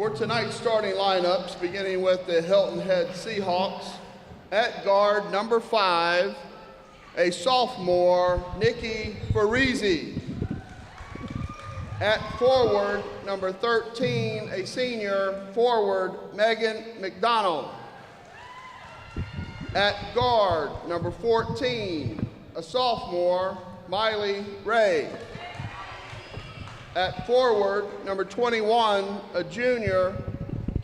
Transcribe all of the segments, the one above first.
For tonight's starting lineups, beginning with the Hilton Head Seahawks, at guard number 5, a sophomore, Nikki Farizzi. At forward number 13, a senior forward, Megan Mcdonald. At guard number 14, a sophomore, Miley Ray. At forward, number 21, a junior,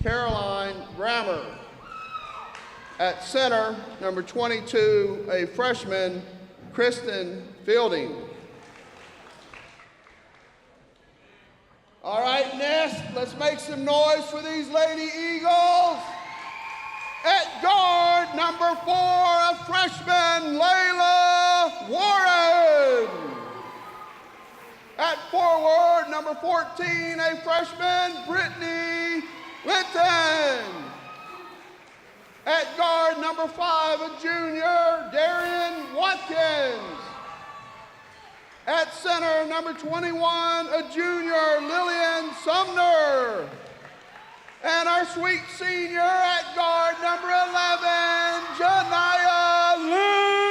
Caroline Grammer. At center, number 22, a freshman, Kristen Fielding. All right, Nest, let's make some noise for these Lady Eagles. At guard, number 4, a freshman, Layla Warren. At forward, number 14, a freshman, Brittany Linton. At guard, number 5, a junior, Darian Watkins. At center, number 21, a junior, Lillian Sumner. And our sweet senior at guard, number 11, Jenaya Lynch.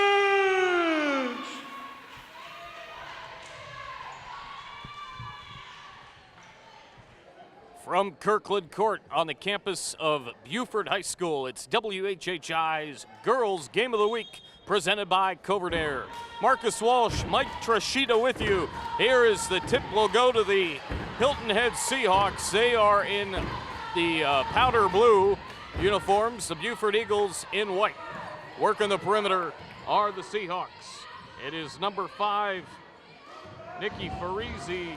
From Kirkland Court on the campus of Beaufort High School, it's WHHI's Girls Game of the Week, presented by Covert Air. Marcus Walsh, Mike Trashita with you. Here is the tip. Will go to the Hilton Head Seahawks. They are in the powder blue uniforms, the Beaufort Eagles in white. Working the perimeter are the Seahawks. It is number 5, Nikki Farizzi,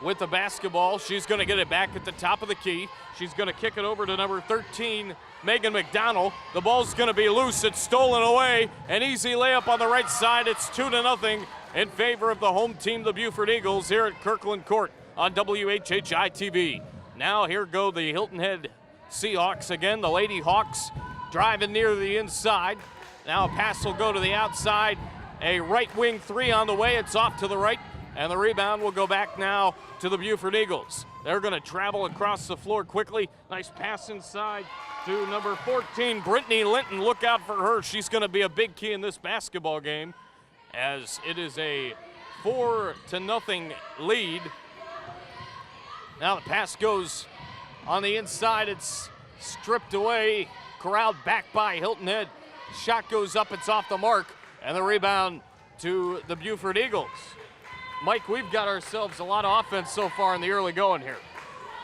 with the basketball. She's going to get it back at the top of the key. She's going to kick it over to number 13, Megan McDonald. The ball's going to be loose. It's stolen away. An easy layup on the right side. It's 2-0 in favor of the home team, the Beaufort Eagles, here at Kirkland Court on WHHI-TV. Now here go the Hilton Head Seahawks again. The Lady Hawks driving near the inside. Now a pass will go to the outside. A right wing 3 on the way. It's off to the right. And the rebound will go back now to the Beaufort Eagles. They're going to travel across the floor quickly. Nice pass inside to number 14, Brittany Linton. Look out for her. She's going to be a big key in this basketball game, as it is a 4-0 lead. Now the pass goes on the inside. It's stripped away, corralled back by Hilton Head. Shot goes up. It's off the mark. And the rebound to the Beaufort Eagles. Mike, we've got ourselves a lot of offense so far in the early going here.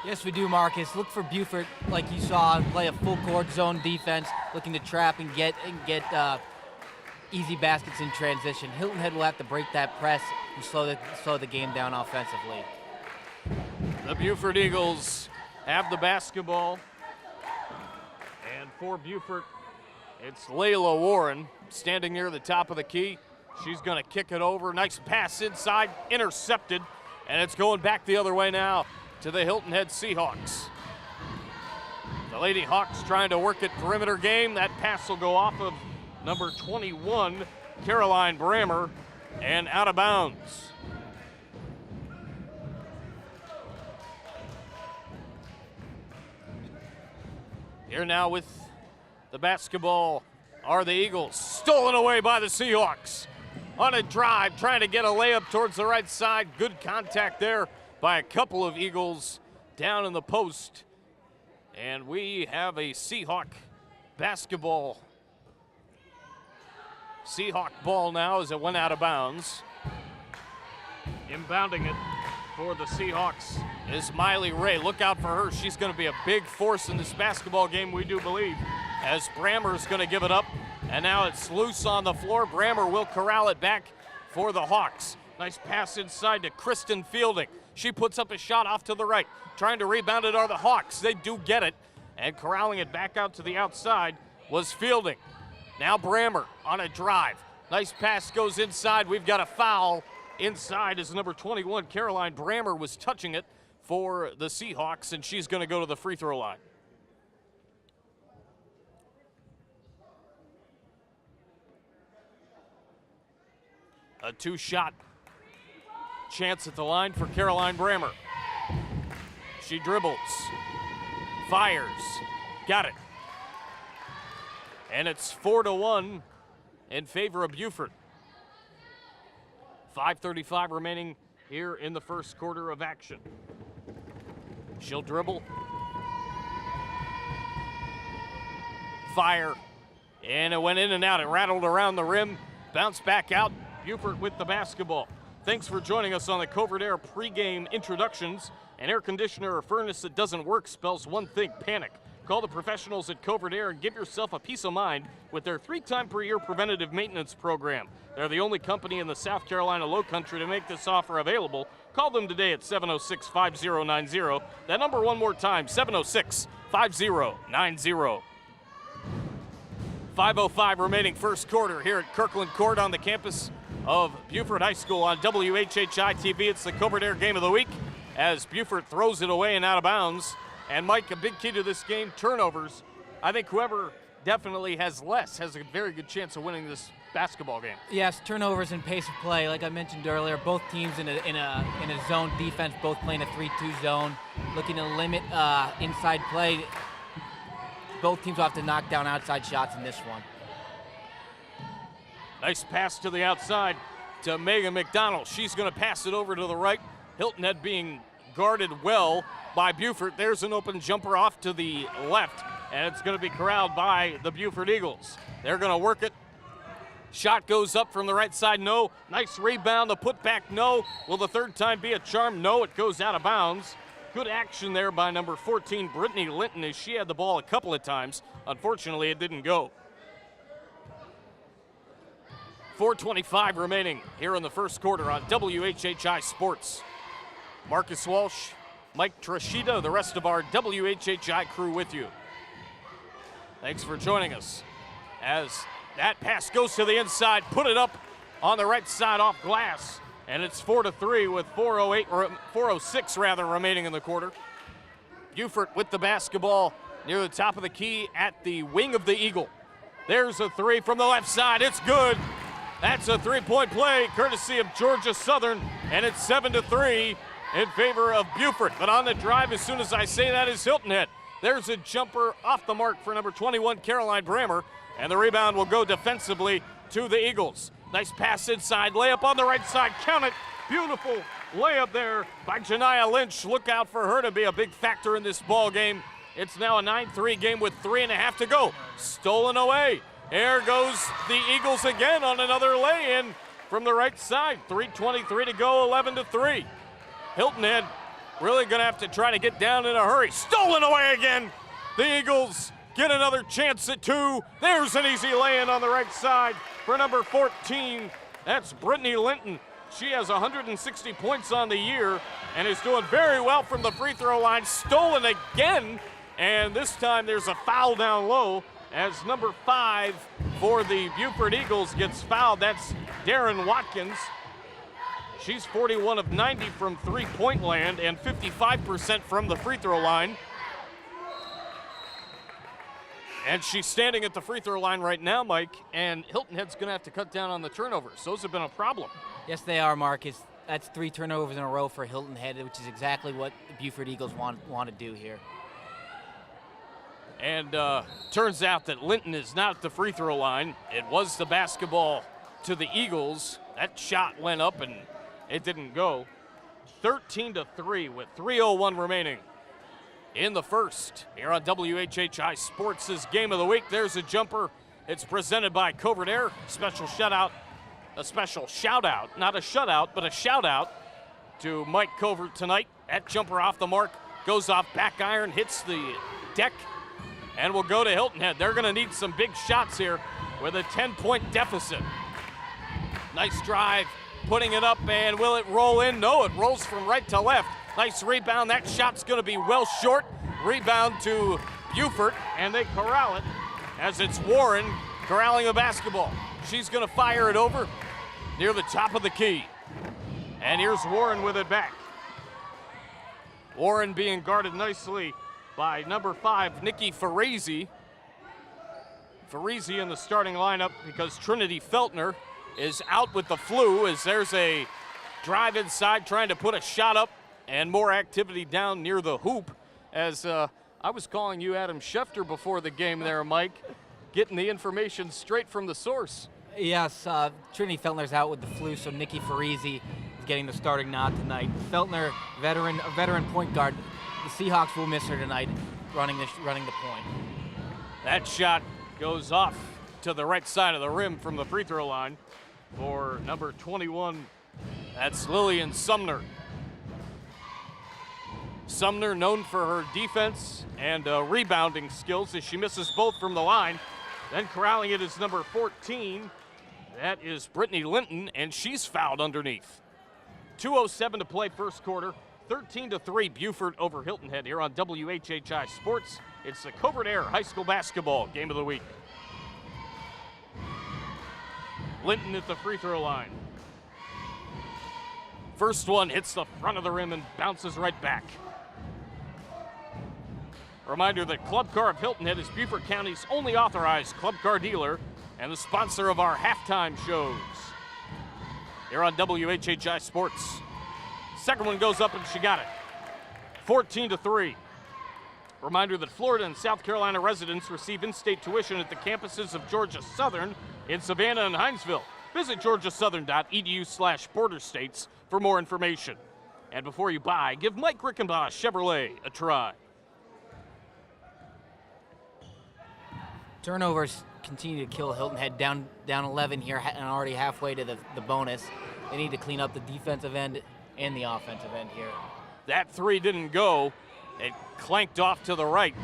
Yes, we do, Marcus. Look for Beaufort, like you saw, play a full court zone defense, looking to trap and get easy baskets in transition. Hilton Head will have to break that press and slow the game down offensively. The Beaufort Eagles have the basketball. And for Beaufort, it's Layla Warren standing near the top of the key. She's going to kick it over. Nice pass inside, intercepted, and it's going back the other way now to the Hilton Head Seahawks. The Lady Hawks trying to work it perimeter game. That pass will go off of number 21, Caroline Brammer, and out of bounds. Here now with the basketball are the Eagles. Stolen away by the Seahawks. On a drive, trying to get a layup towards the right side. Good contact there by a couple of Eagles down in the post. And we have a Seahawk basketball. Seahawk ball now as it went out of bounds. Inbounding it for the Seahawks is Miley Ray. Look out for her. She's going to be a big force in this basketball game, we do believe, as Brammer's going to give it up. And now it's loose on the floor. Brammer will corral it back for the Hawks. Nice pass inside to Kristen Fielding. She puts up a shot off to the right. Trying to rebound it are the Hawks. They do get it. And corralling it back out to the outside was Fielding. Now Brammer on a drive. Nice pass goes inside. We've got a foul inside as number 21, Caroline Brammer, was touching it for the Seahawks, and she's going to go to the free throw line. A 2-shot chance at the line for Caroline Brammer. She dribbles, Fires. Got it. And it's 4-1 in favor of Beaufort. 5:35 remaining here in the first quarter of action. She'll dribble. Fire. And it went in and out. It rattled around the rim. Bounced back out. Beaufort with the basketball. Thanks for joining us on the Covert Air pregame introductions. An air conditioner or furnace that doesn't work spells one thing: panic. Call the professionals at Covert Air and give yourself a peace of mind with their 3-time-per-year preventative maintenance program. They're the only company in the South Carolina Lowcountry to make this offer available. Call them today at 706-5090. That number one more time, 706-5090. 5:05 remaining first quarter here at Kirkland Court on the campus of Beaufort High School on WHHI-TV. It's the Covert Air Game of the Week as Beaufort throws it away and out of bounds. And Mike, a big key to this game, turnovers. I think whoever definitely has less has a very good chance of winning this basketball game. Yes, turnovers and pace of play. Like I mentioned earlier, both teams in a zone defense, both playing a 3-2 zone, looking to limit inside play. Both teams will have to knock down outside shots in this one. Nice pass to the outside to Mica Mcdonald. She's going to pass it over to the right. Hilton Head being guarded well by Beaufort. There's an open jumper off to the left, and it's going to be corralled by the Beaufort Eagles. They're going to work it. Shot goes up from the right side, no. Nice rebound, the putback, no. Will the third time be a charm? No, it goes out of bounds. Good action there by number 14, Brittany Linton, as she had the ball a couple of times. Unfortunately, it didn't go. 4:25 remaining here in the first quarter on WHHI Sports. Marcus Walsh, Mike Trashida, the rest of our WHHI crew with you. Thanks for joining us as that pass goes to the inside, put it up on the right side off glass, and it's 4-3 with 4:06 remaining in the quarter. Beaufort with the basketball near the top of the key at the wing of the Eagle. There's a three from the left side, it's good. That's a three-point play courtesy of Georgia Southern, and it's 7-3 in favor of Beaufort. But on the drive, as soon as I say that, is Hilton Head. There's a jumper off the mark for number 21, Caroline Brammer, and the rebound will go defensively to the Eagles. Nice pass inside, layup on the right side, count it. Beautiful layup there by Jenaya Lynch. Look out for her to be a big factor in this ball game. It's now a 9-3 game with 3.5 to go. Stolen away. There goes the Eagles again on another lay-in from the right side. 3:23 to go, 11-3. Hilton Head really going to have to try to get down in a hurry. Stolen away again. The Eagles get another chance at two. There's an easy lay-in on the right side for number 14. That's Brittany Linton. She has 160 points on the year and is doing very well from the free throw line. Stolen again, and this time there's a foul down low as number 5 for the Beaufort Eagles gets fouled. That's Darren Watkins. She's 41 of 90 from three-point land and 55% from the free throw line. And she's standing at the free throw line right now, Mike, and Hilton Head's going to have to cut down on the turnovers. Those have been a problem. Yes, they are, Marcus. That's 3 turnovers in a row for Hilton Head, which is exactly what the Beaufort Eagles want to do here. And turns out that Linton is not at the free throw line. It was the basketball to the Eagles. That shot went up and it didn't go. 13-3 with 3:01 remaining in the first here on WHHI Sports' Game of the Week. There's a jumper. It's presented by Covert Air. A special shout out, not a shutout, but a shout out to Mike Covert tonight. That jumper off the mark, goes off back iron, hits the deck, and will go to Hilton Head. They're going to need some big shots here with a 10-point deficit. Nice drive, putting it up, and will it roll in? No, it rolls from right to left. Nice rebound. That shot's going to be well short. Rebound to Beaufort, and they corral it as it's Warren corralling the basketball. She's going to fire it over near the top of the key. And here's Warren with it back. Warren being guarded nicely by number 5, Nikki Farese. Farese in the starting lineup because Trinity Feltner is out with the flu, as there's a drive inside trying to put a shot up and more activity down near the hoop as I was calling you Adam Schefter before the game there, Mike, getting the information straight from the source. Yes, Trinity Feltner's out with the flu, so Nikki Farisi is getting the starting nod tonight. Feltner, a veteran point guard. The Seahawks will miss her tonight, running the point. That shot goes off to the right side of the rim from the free throw line for number 21. That's Lillian Sumner. Sumner, known for her defense and rebounding skills, as she misses both from the line. Then corralling it is number 14. That is Brittany Linton, and she's fouled underneath. 2:07 to play first quarter. 13-3 Beaufort over Hilton Head here on WHHI Sports. It's the Covert Air High School Basketball Game of the Week. Linton at the free throw line. First one hits the front of the rim and bounces right back. Reminder that Club Car of Hilton Head is Beaufort County's only authorized club car dealer and the sponsor of our halftime shows here on WHHI Sports. Second one goes up and she got it. 14-3. Reminder that Florida and South Carolina residents receive in-state tuition at the campuses of Georgia Southern in Savannah and Hinesville. Visit georgiasouthern.edu/border states for more information. And before you buy, give Mike Rickenbaugh Chevrolet a try. Turnovers continue to kill Hilton Head, down 11 here and already halfway to the bonus. They need to clean up the defensive end and the offensive end here. That three didn't go. It clanked off to the right.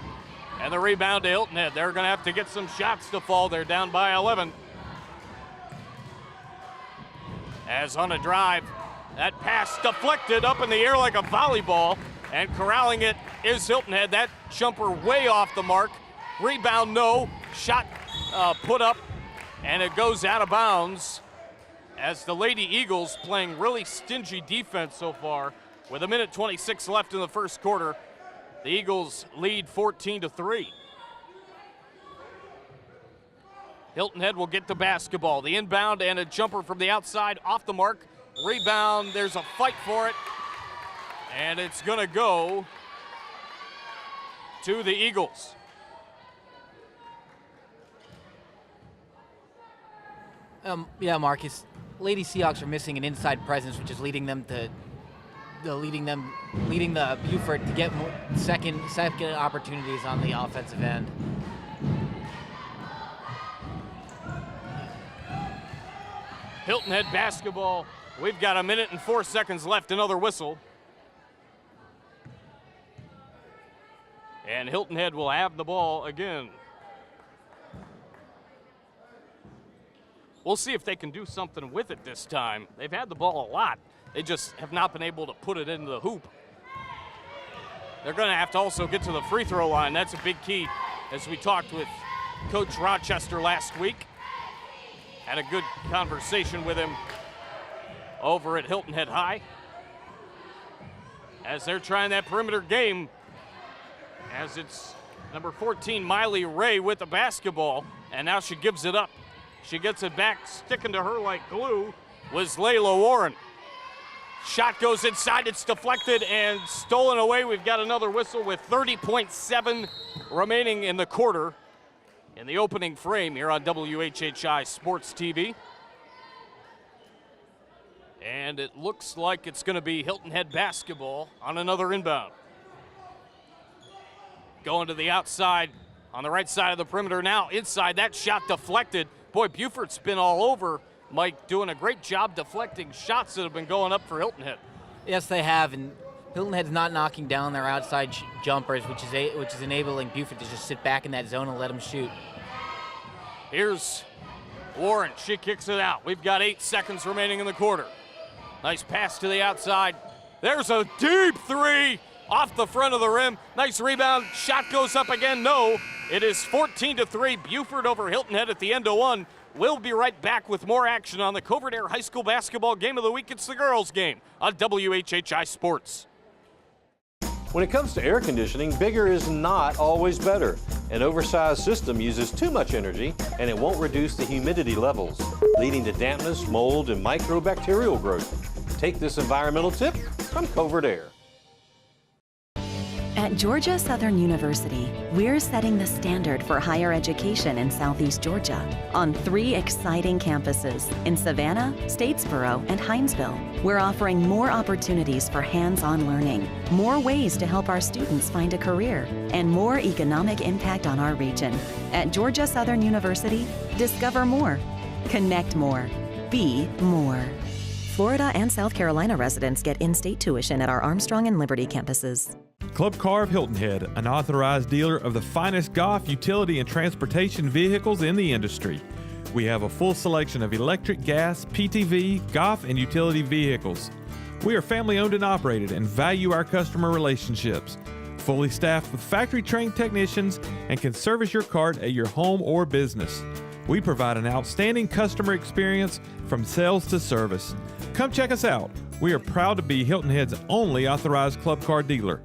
And the rebound to Hilton Head. They're going to have to get some shots to fall. They're down by 11. As on a drive, that pass deflected up in the air like a volleyball, and corralling it is Hilton Head. That jumper way off the mark. Rebound, no. Shot put up, and it goes out of bounds as the Lady Eagles, playing really stingy defense so far, with 1:26 left in the first quarter, the Eagles lead 14-3. Hilton Head will get the basketball. The inbound and a jumper from the outside, off the mark. Rebound, there's a fight for it, and it's gonna go to the Eagles. Yeah, Marcus. Lady Seahawks are missing an inside presence, which is leading the Beaufort to get more second opportunities on the offensive end. Hilton Head basketball. We've got 1:04 left, another whistle. And Hilton Head will have the ball again. We'll see if they can do something with it this time. They've had the ball a lot. They just have not been able to put it into the hoop. They're going to have to also get to the free throw line. That's a big key, as we talked with Coach Rochester last week. Had a good conversation with him over at Hilton Head High as they're trying that perimeter game, as it's number 14, Miley Ray, with the basketball, and now she gives it up. She gets it back, sticking to her like glue was Layla Warren. Shot goes inside, it's deflected and stolen away. We've got another whistle with 30.7 remaining in the quarter in the opening frame here on WHHI Sports TV. And it looks like it's going to be Hilton Head basketball on another inbound. Going to the outside on the right side of the perimeter now. Inside, that shot deflected. Boy, Beaufort's been all over, Mike, doing a great job deflecting shots that have been going up for Hilton Head. Yes, they have, and Hilton Head's not knocking down their outside jumpers, which is enabling Beaufort to just sit back in that zone and let them shoot. Here's Warren. She kicks it out. We've got 8 seconds remaining in the quarter. Nice pass to the outside. There's a deep three off the front of the rim. Nice rebound. Shot goes up again. No. It is 14-3. Beaufort over Hilton Head at the end of one. We'll be right back with more action on the Covert Air High School Basketball Game of the Week. It's the girls' game on WHHI Sports. When it comes to air conditioning, bigger is not always better. An oversized system uses too much energy and it won't reduce the humidity levels, leading to dampness, mold, and microbacterial growth. Take this environmental tip from Covert Air. At Georgia Southern University, we're setting the standard for higher education in Southeast Georgia on 3 exciting campuses in Savannah, Statesboro, and Hinesville. We're offering more opportunities for hands-on learning, more ways to help our students find a career, and more economic impact on our region. At Georgia Southern University, discover more, connect more, be more. Florida and South Carolina residents get in-state tuition at our Armstrong and Liberty campuses. Club Car of Hilton Head, an authorized dealer of the finest golf, utility, and transportation vehicles in the industry. We have a full selection of electric, gas, PTV, golf, and utility vehicles. We are family-owned and operated and value our customer relationships. Fully staffed with factory-trained technicians and can service your cart at your home or business. We provide an outstanding customer experience from sales to service. Come check us out. We are proud to be Hilton Head's only authorized club car dealer.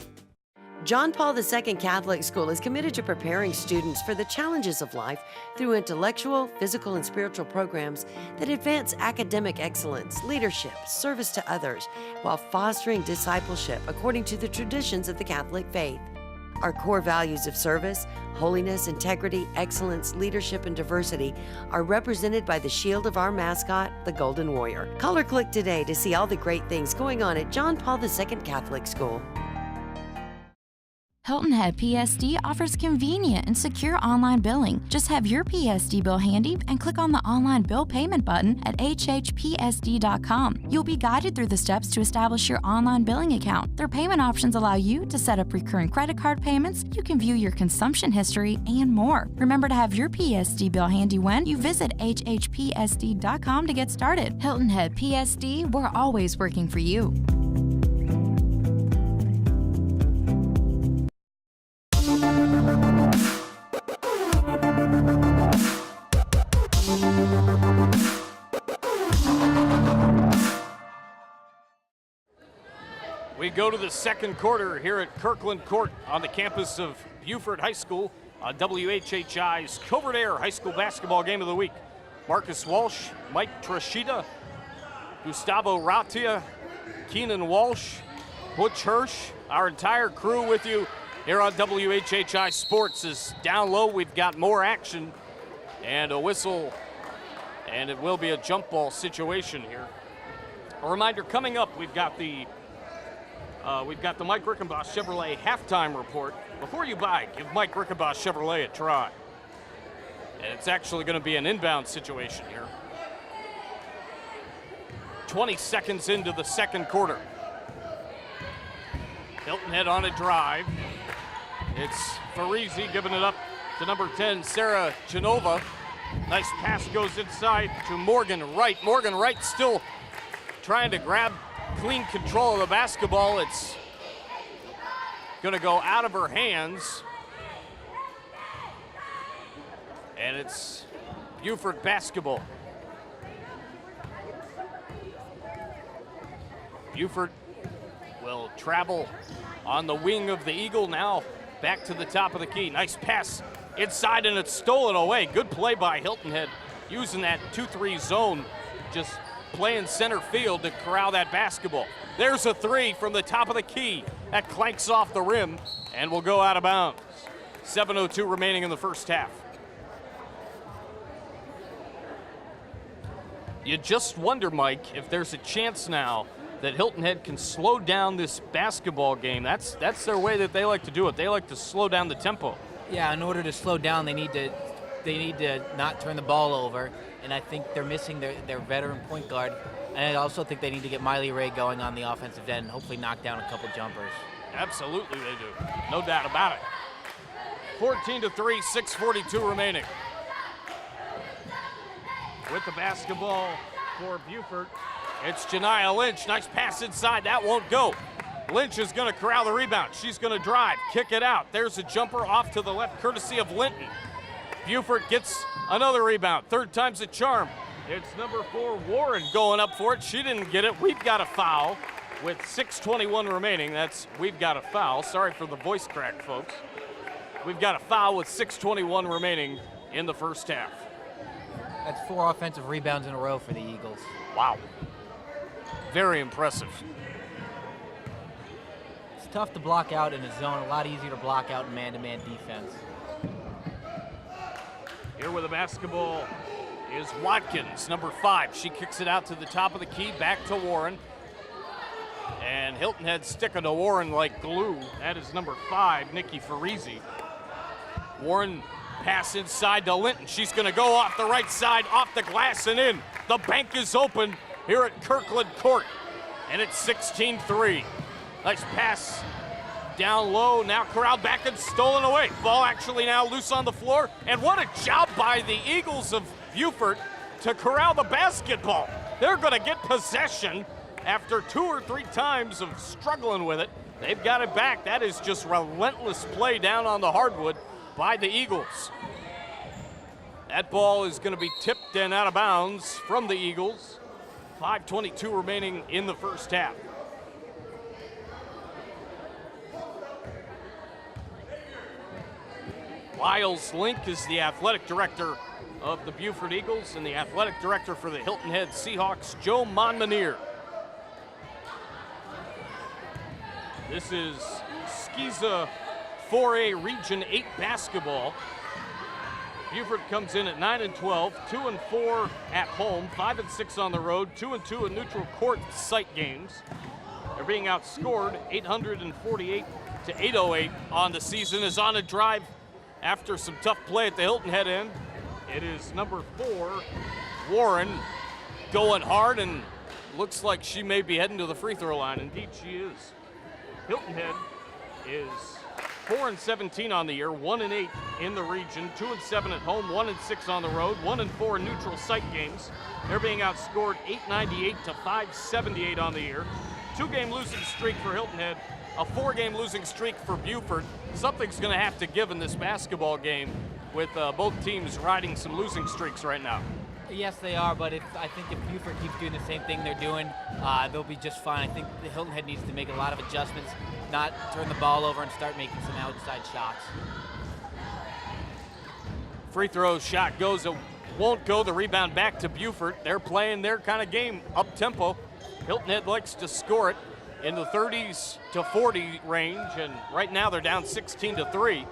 John Paul II Catholic School is committed to preparing students for the challenges of life through intellectual, physical, and spiritual programs that advance academic excellence, leadership, service to others, while fostering discipleship according to the traditions of the Catholic faith. Our core values of service, holiness, integrity, excellence, leadership, and diversity are represented by the shield of our mascot, the Golden Warrior. Call or click today to see all the great things going on at John Paul II Catholic School. Hilton Head PSD offers convenient and secure online billing. Just have your PSD bill handy and click on the online bill payment button at WHHPSD.com. You'll be guided through the steps to establish your online billing account. Their payment options allow you to set up recurring credit card payments, you can view your consumption history, and more. Remember to have your PSD bill handy when you visit WHHPSD.com to get started. Hilton Head PSD, we're always working for you. We go to the second quarter here at Kirkland Court on the campus of Beaufort High School on WHHI's Covert Air High School Basketball Game of the Week. Marcus Walsh, Mike Trashida, Gustavo Ratia, Keenan Walsh, Butch Hirsch, our entire crew with you here on WHHI Sports. Is down low, we've got more action and a whistle, and it will be a jump ball situation here. A reminder, coming up, we've got the Mike Rickenboss Chevrolet halftime report. Before you buy, give Mike Rickenboss Chevrolet a try. And it's actually going to be an inbound situation here. 20 seconds into the second quarter. Hilton Head on a drive. It's Farisi giving it up to number 10, Sarah Genova. Nice pass goes inside to Morgan Wright. Morgan Wright still trying to grab clean control of the basketball. It's going to go out of her hands. And it's Beaufort basketball. Beaufort will travel on the wing of the Eagle now. Back to the top of the key. Nice pass inside, and it's stolen away. Good play by Hilton Head, using that 2-3 zone, just playing center field to corral that basketball. There's a three from the top of the key. That clanks off the rim and will go out of bounds. 7:02 remaining in the first half. You just wonder, Mike, if there's a chance now that Hilton Head can slow down this basketball game. That's their way that they like to do it. They like to slow down the tempo. Yeah, in order to slow down, they need to not turn the ball over, and I think they're missing their veteran point guard. And I also think they need to get Miley Ray going on the offensive end and hopefully knock down a couple jumpers. Absolutely they do. No doubt about it. 14-3, 6:42 remaining. With the basketball for Beaufort, it's Jenaya Lynch. Nice pass inside. That won't go. Lynch is going to corral the rebound. She's going to drive, kick it out. There's a jumper off to the left, courtesy of Linton. Beaufort gets another rebound. Third time's a charm. It's number 4, Warren, going up for it. She didn't get it. We've got a foul with 6:21 remaining. We've got a foul. Sorry for the voice crack, folks. We've got a foul with 6:21 remaining in the first half. That's 4 offensive rebounds in a row for the Eagles. Wow. Very impressive. tough to block out in a zone, a lot easier to block out in man-to-man defense. Here with the basketball is Watkins, number 5. She kicks it out to the top of the key, back to Warren. And Hilton Head sticking to Warren like glue. That is number 5, Nikki Farisi. Warren pass inside to Linton. She's going to go off the right side, off the glass and in. The bank is open here at Kirkland Court. And it's 16-3. Nice pass down low. Now corralled back and stolen away. Ball actually now loose on the floor. And what a job by the Eagles of Beaufort to corral the basketball. They're going to get possession after 2 or 3 times of struggling with it. They've got it back. That is just relentless play down on the hardwood by the Eagles. That ball is going to be tipped and out of bounds from the Eagles. 5:22 remaining in the first half. Lyles Link is the athletic director of the Beaufort Eagles, and the athletic director for the Hilton Head Seahawks, Joe Monmonier. This is Skiza 4A Region 8 basketball. Beaufort comes in at 9-12, 2-4 at home, 5-6 on the road, 2-2 in neutral court site games. They're being outscored 848 to 808 on the season. Is on a drive after some tough play at the Hilton Head end. It is number 4, Warren, going hard, and looks like she may be heading to the free throw line. Indeed, she is. Hilton Head is 4-17 on the year, 1-8 in the region, 2-7 at home, 1-6 on the road, 1-4 in neutral site games. They're being outscored 898 to 578 on the year. 2-game losing streak for Hilton Head, a 4-game losing streak for Beaufort. Something's going to have to give in this basketball game with both teams riding some losing streaks right now. Yes, they are, but I think if Beaufort keeps doing the same thing they're doing, they'll be just fine. I think the Hilton Head needs to make a lot of adjustments, not turn the ball over and start making some outside shots. Free throw shot goes, it won't go. The rebound back to Beaufort. They're playing their kind of game, up tempo. Hilton Head likes to score it in the 30s to 40 range, and right now they're down 16-3.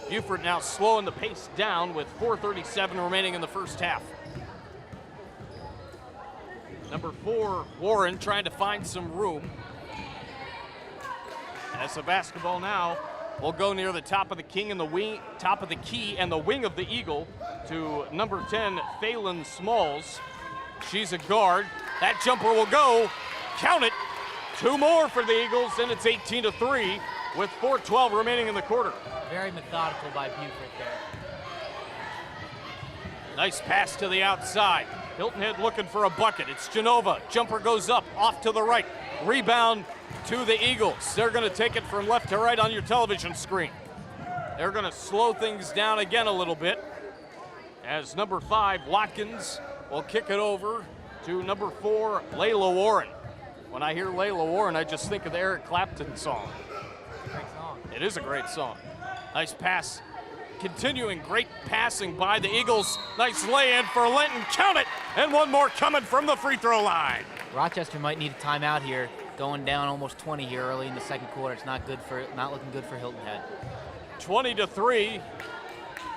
Beaufort now slowing the pace down with 4:37 remaining in the first half. Number 4, Warren, trying to find some room. As the basketball now will go near the top of the key and the wing of the Eagle to number 10, Phelan Smalls. She's a guard. That jumper will go. Count it. 2 more for the Eagles, and it's 18-3 with 4:12 remaining in the quarter. Very methodical by Beaufort there. Nice pass to the outside. Hilton Head looking for a bucket. It's Genova. Jumper goes up, off to the right. Rebound to the Eagles. They're going to take it from left to right on your television screen. They're going to slow things down again a little bit as number 5, Watkins, will kick it over to number 4, Layla Warren. When I hear Layla Warren, I just think of the Eric Clapton song. Great song. It is a great song. Nice pass. Continuing great passing by the Eagles. Nice lay-in for Linton. Count it! And one more coming from the free throw line. Rochester might need a timeout here. Going down almost 20 here early in the second quarter. It's not looking good for Hilton Head. 20-3.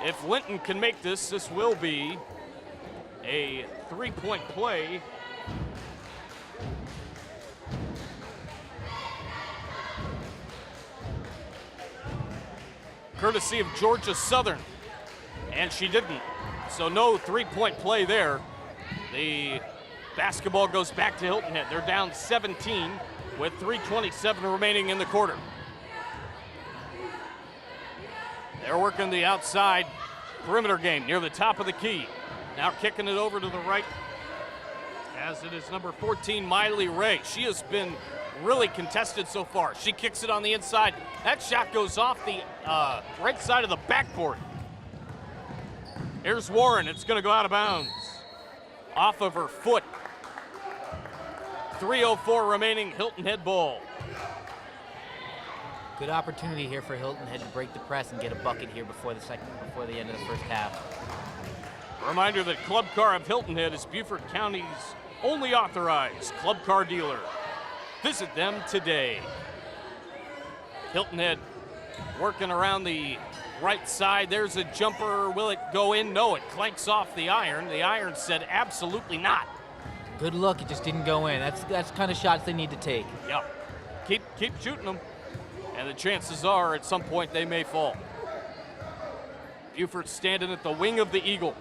If Linton can make this, this will be a 3-point play. Courtesy of Georgia Southern, and she didn't. So no 3-point play there. The basketball goes back to Hilton Head. They're down 17 with 3:27 remaining in the quarter. They're working the outside perimeter game near the top of the key. Now kicking it over to the right as it is number 14, Miley Ray. She has been really contested so far. She kicks it on the inside. That shot goes off the right side of the backboard. Here's Warren. It's going to go out of bounds. Off of her foot. 3:04 remaining, Hilton Head ball. Good opportunity here for Hilton Head to break the press and get a bucket here before the end of the first half. A reminder that Club Car of Hilton Head is Beaufort County's only authorized club car dealer. Visit them today. Hilton Head working around the right side. There's a jumper. Will it go in? No, it clanks off the iron. The iron said absolutely not. Good look, it just didn't go in. That's kind of shots they need to take. Yeah, keep shooting them, and the chances are at some point they may fall. Beaufort standing at the wing of the Eagle,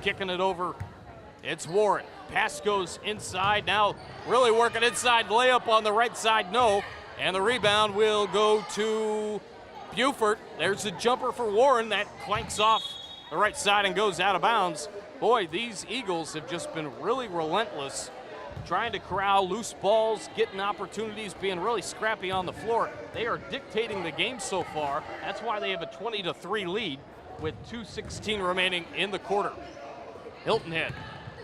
kicking it over. It's Warren. Pass goes inside. Now really working inside. Layup on the right side, no. And the rebound will go to Beaufort. There's a jumper for Warren that clanks off the right side and goes out of bounds. Boy, these Eagles have just been really relentless, trying to corral loose balls, getting opportunities, being really scrappy on the floor. They are dictating the game so far. That's why they have a 20-3 lead with 2:16 remaining in the quarter. Hilton Head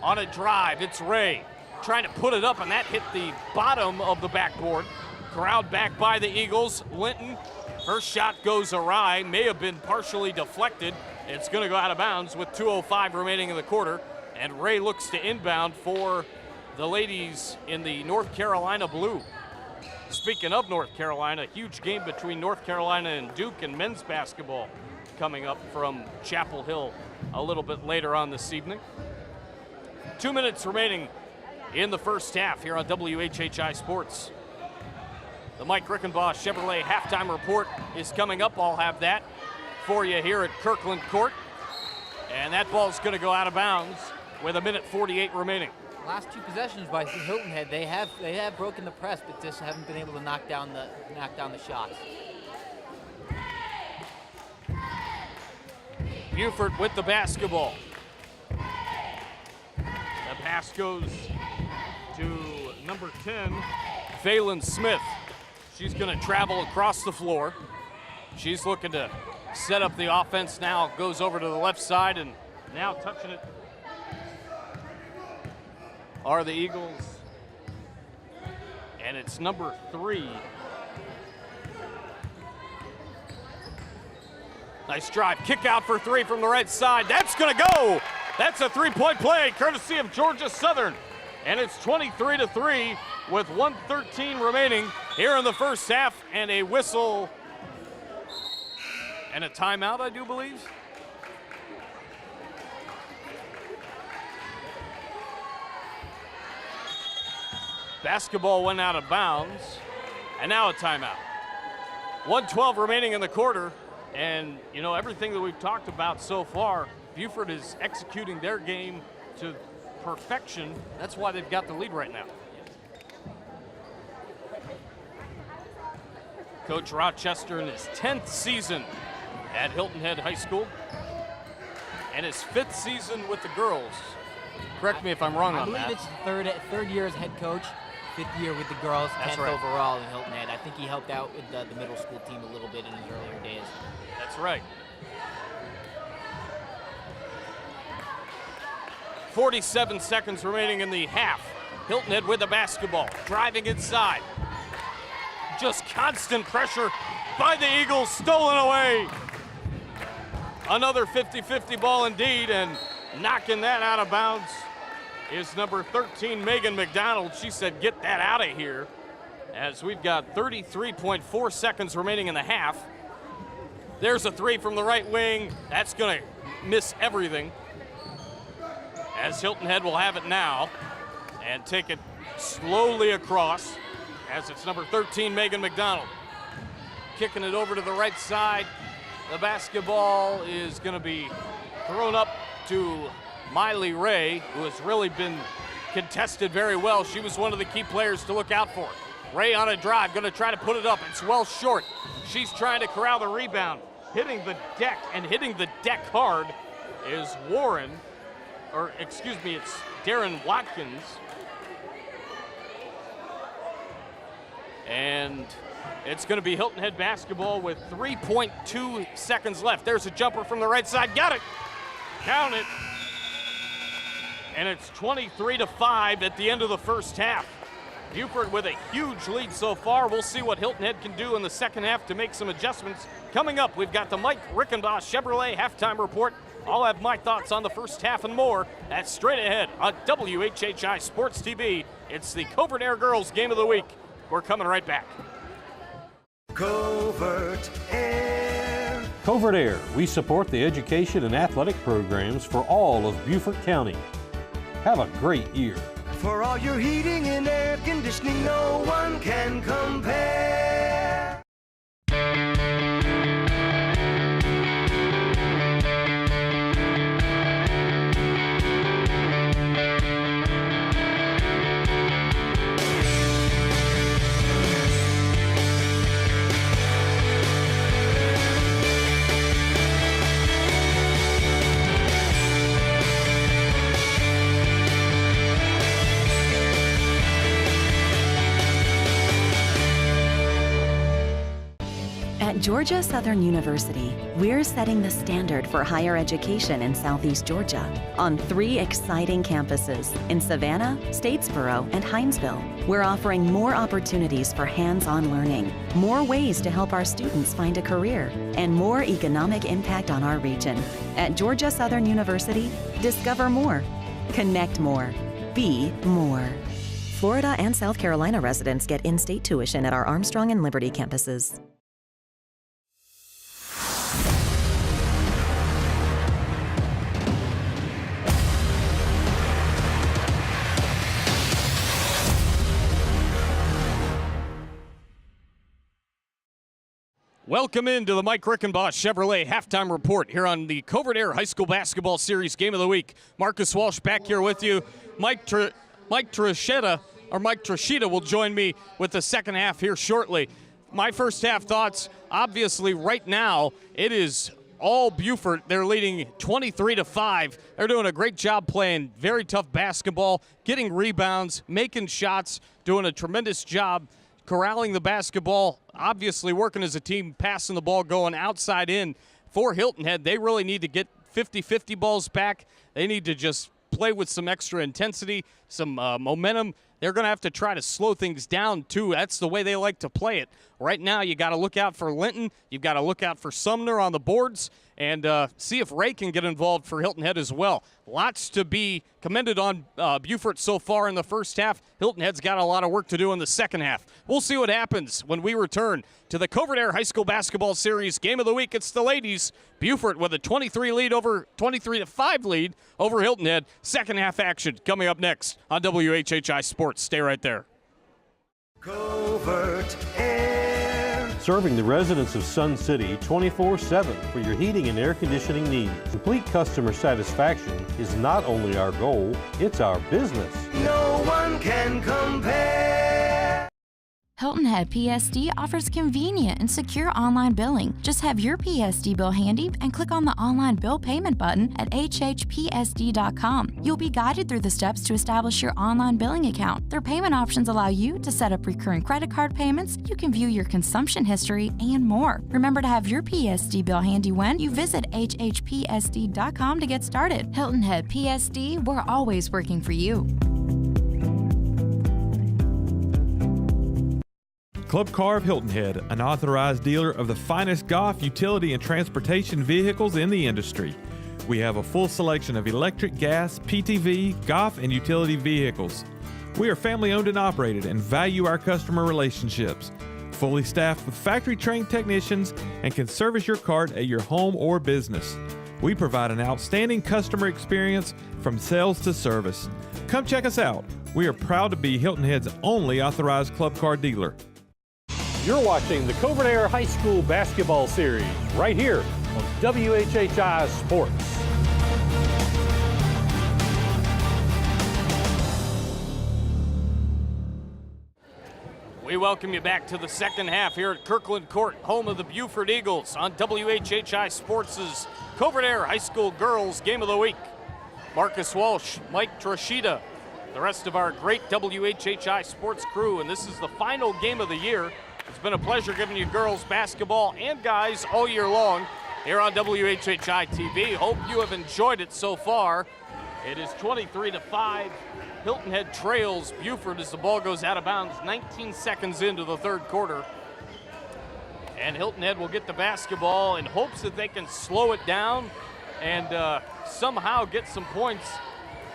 on a drive. It's Ray trying to put it up, and that hit the bottom of the backboard. Corralled back by the Eagles. Linton, her shot goes awry, may have been partially deflected. It's going to go out of bounds with 2:05 remaining in the quarter, and Ray looks to inbound for the ladies in the North Carolina blue. Speaking of North Carolina, huge game between North Carolina and Duke in men's basketball coming up from Chapel Hill a little bit later on this evening. 2 minutes remaining in the first half here on WHHI Sports. The Mike Rickenbaugh Chevrolet halftime report is coming up. I'll have that for you here at Kirkland Court. And that ball's going to go out of bounds with 1:48 remaining. Last two possessions by Hilton Head, they have broken the press, but just haven't been able to knock down the shots. Beaufort with the basketball. The pass goes to number 10, Phelan Smith. She's going to travel across the floor. She's looking to set up the offense now. Goes over to the left side, and now touching it are the Eagles. And it's number 3. Nice drive. Kick out for 3 from the right side. That's going to go. That's a 3-point play, courtesy of Georgia Southern. And it's 23-3 with 1:13 remaining here in the first half, and a whistle and a timeout, I do believe. Basketball went out of bounds, and now a timeout. 1:12 remaining in the quarter, and you know, everything that we've talked about so far, Beaufort is executing their game to perfection. That's why they've got the lead right now. Coach Rochester in his 10th season at Hilton Head High School, and his 5th season with the girls. Correct me if I'm wrong on that. I believe it's third year as head coach, 5th year with the girls, 10th right. overall in Hilton Head. I think he helped out with the middle school team a little bit in his earlier days. That's right. 47 seconds remaining in the half. Hilton Head with the basketball, driving inside. Just constant pressure by the Eagles, stolen away. Another 50-50 ball indeed, and knocking that out of bounds is number 13, Megan Mcdonald. She said, get that out of here, as we've got 33.4 seconds remaining in the half. There's a 3 from the right wing. That's going to miss everything, as Hilton Head will have it now and take it slowly across, as it's number 13, Megan Mcdonald. Kicking it over to the right side. The basketball is going to be thrown up to Miley Ray, who has really been contested very well. She was one of the key players to look out for. Ray on a drive, going to try to put it up. It's well short. She's trying to corral the rebound. Hitting the deck, and hitting the deck hard is Warren, or excuse me, it's Darren Watkins. And it's going to be Hilton Head basketball with 3.2 seconds left. There's a jumper from the right side. Got it. Count it. And it's 23-5 at the end of the first half. Beaufort with a huge lead so far. We'll see what Hilton Head can do in the second half to make some adjustments. Coming up, we've got the Mike Rickenbaugh Chevrolet halftime report. I'll have my thoughts on the first half and more. That's straight ahead on WHHI Sports TV. It's the Covert Air Girls Game of the Week. We're coming right back. Covert Air. Covert Air, we support the education and athletic programs for all of Beaufort County. Have a great year. For all your heating and air conditioning, no one can compare. At Georgia Southern University, we're setting the standard for higher education in Southeast Georgia on 3 exciting campuses in Savannah, Statesboro, and Hinesville. We're offering more opportunities for hands-on learning, more ways to help our students find a career, and more economic impact on our region. At Georgia Southern University, discover more, connect more, be more. Florida and South Carolina residents get in-state tuition at our Armstrong and Liberty campuses. Welcome into the Mike Rickenboss Chevrolet Halftime Report here on the Covert Air High School Basketball Series Game of the Week. Marcus Walsh back here with you. Mike Trashida will join me with the second half here shortly. My first half thoughts, obviously right now, it is all Beaufort. They're leading 23-5. They're doing a great job playing very tough basketball, getting rebounds, making shots, doing a tremendous job corralling the basketball, obviously working as a team, passing the ball, going outside in for Hilton Head. They really need to get 50-50 balls back. They need to just play with some extra intensity, some momentum. They're going to have to try to slow things down, too. That's the way they like to play it. Right now, you got to look out for Linton. You've got to look out for Sumner on the boards and see if Ray can get involved for Hilton Head as well. Lots to be commended on Beaufort so far in the first half. Hilton Head's got a lot of work to do in the second half. We'll see what happens when we return to the Covert Air High School Basketball Series Game of the Week. It's the ladies. Beaufort with a 23-5 lead over Hilton Head. Second half action coming up next on WHHI Sports. Stay right there. Covert Air. Serving the residents of Sun City 24/7 for your heating and air conditioning needs. Complete customer satisfaction is not only our goal, it's our business. No one can compare. Hilton Head PSD offers convenient and secure online billing. Just have your PSD bill handy and click on the online bill payment button at WHHPSD.com. You'll be guided through the steps to establish your online billing account. Their payment options allow you to set up recurring credit card payments, you can view your consumption history, and more. Remember to have your PSD bill handy when you visit HHPSD.com to get started. Hilton Head PSD, we're always working for you. Club Car of Hilton Head, an authorized dealer of the finest golf, utility, and transportation vehicles in the industry. We have a full selection of electric, gas, PTV, golf, and utility vehicles. We are family owned and operated and value our customer relationships. Fully staffed with factory-trained technicians and can service your cart at your home or business. We provide an outstanding customer experience from sales to service. Come check us out. We are proud to be Hilton Head's only authorized club car dealer. You're watching the Covert Air High School Basketball Series right here on WHHI Sports. We welcome you back to the second half here at Kirkland Court, home of the Beaufort Eagles, on WHHI Sports' Covert Air High School Girls Game of the Week. Marcus Walsh, Mike Trashida, the rest of our great WHHI Sports crew, and this is the final game of the year. It's been a pleasure giving you girls basketball and guys all year long here on WHHI-TV. Hope you have enjoyed it so far. It is 23-5. Hilton Head trails Beaufort as the ball goes out of bounds 19 seconds into the third quarter. And Hilton Head will get the basketball in hopes that they can slow it down and somehow get some points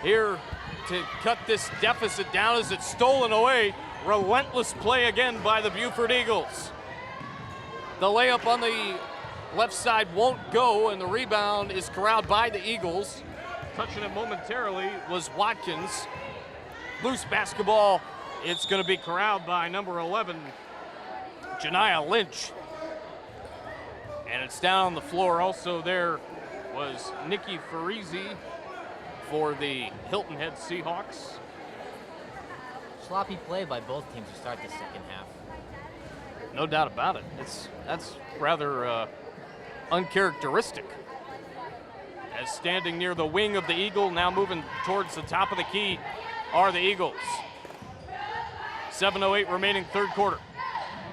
here to cut this deficit down as it's stolen away. Relentless play again by the Beaufort Eagles. The layup on the left side won't go, and the rebound is corralled by the Eagles. Touching it momentarily was Watkins. Loose basketball. It's going to be corralled by number 11, Jenaya Lynch. And it's down on the floor. Also there was Nikki Farisi for the Hilton Head Seahawks. Sloppy play by both teams to start the second half. No doubt about it. That's rather uncharacteristic. As standing near the wing of the Eagle, now moving towards the top of the key, are the Eagles. 7:08 remaining third quarter.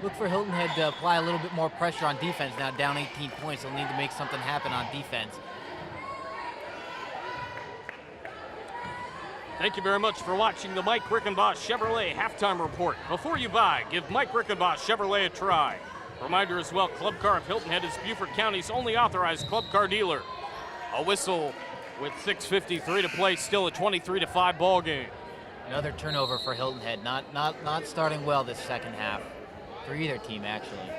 Look for Hilton Head to apply a little bit more pressure on defense now, down 18 points. They'll need to make something happen on defense. Thank you very much for watching the Mike Rickenboss Chevrolet Halftime Report. Before you buy, give Mike Rickenboss Chevrolet a try. Reminder as well, Club Car of Hilton Head is Beaufort County's only authorized club car dealer. A whistle with 6:53 to play, still a 23-5 ball game. Another turnover for Hilton Head. Not starting well this second half for either team, actually.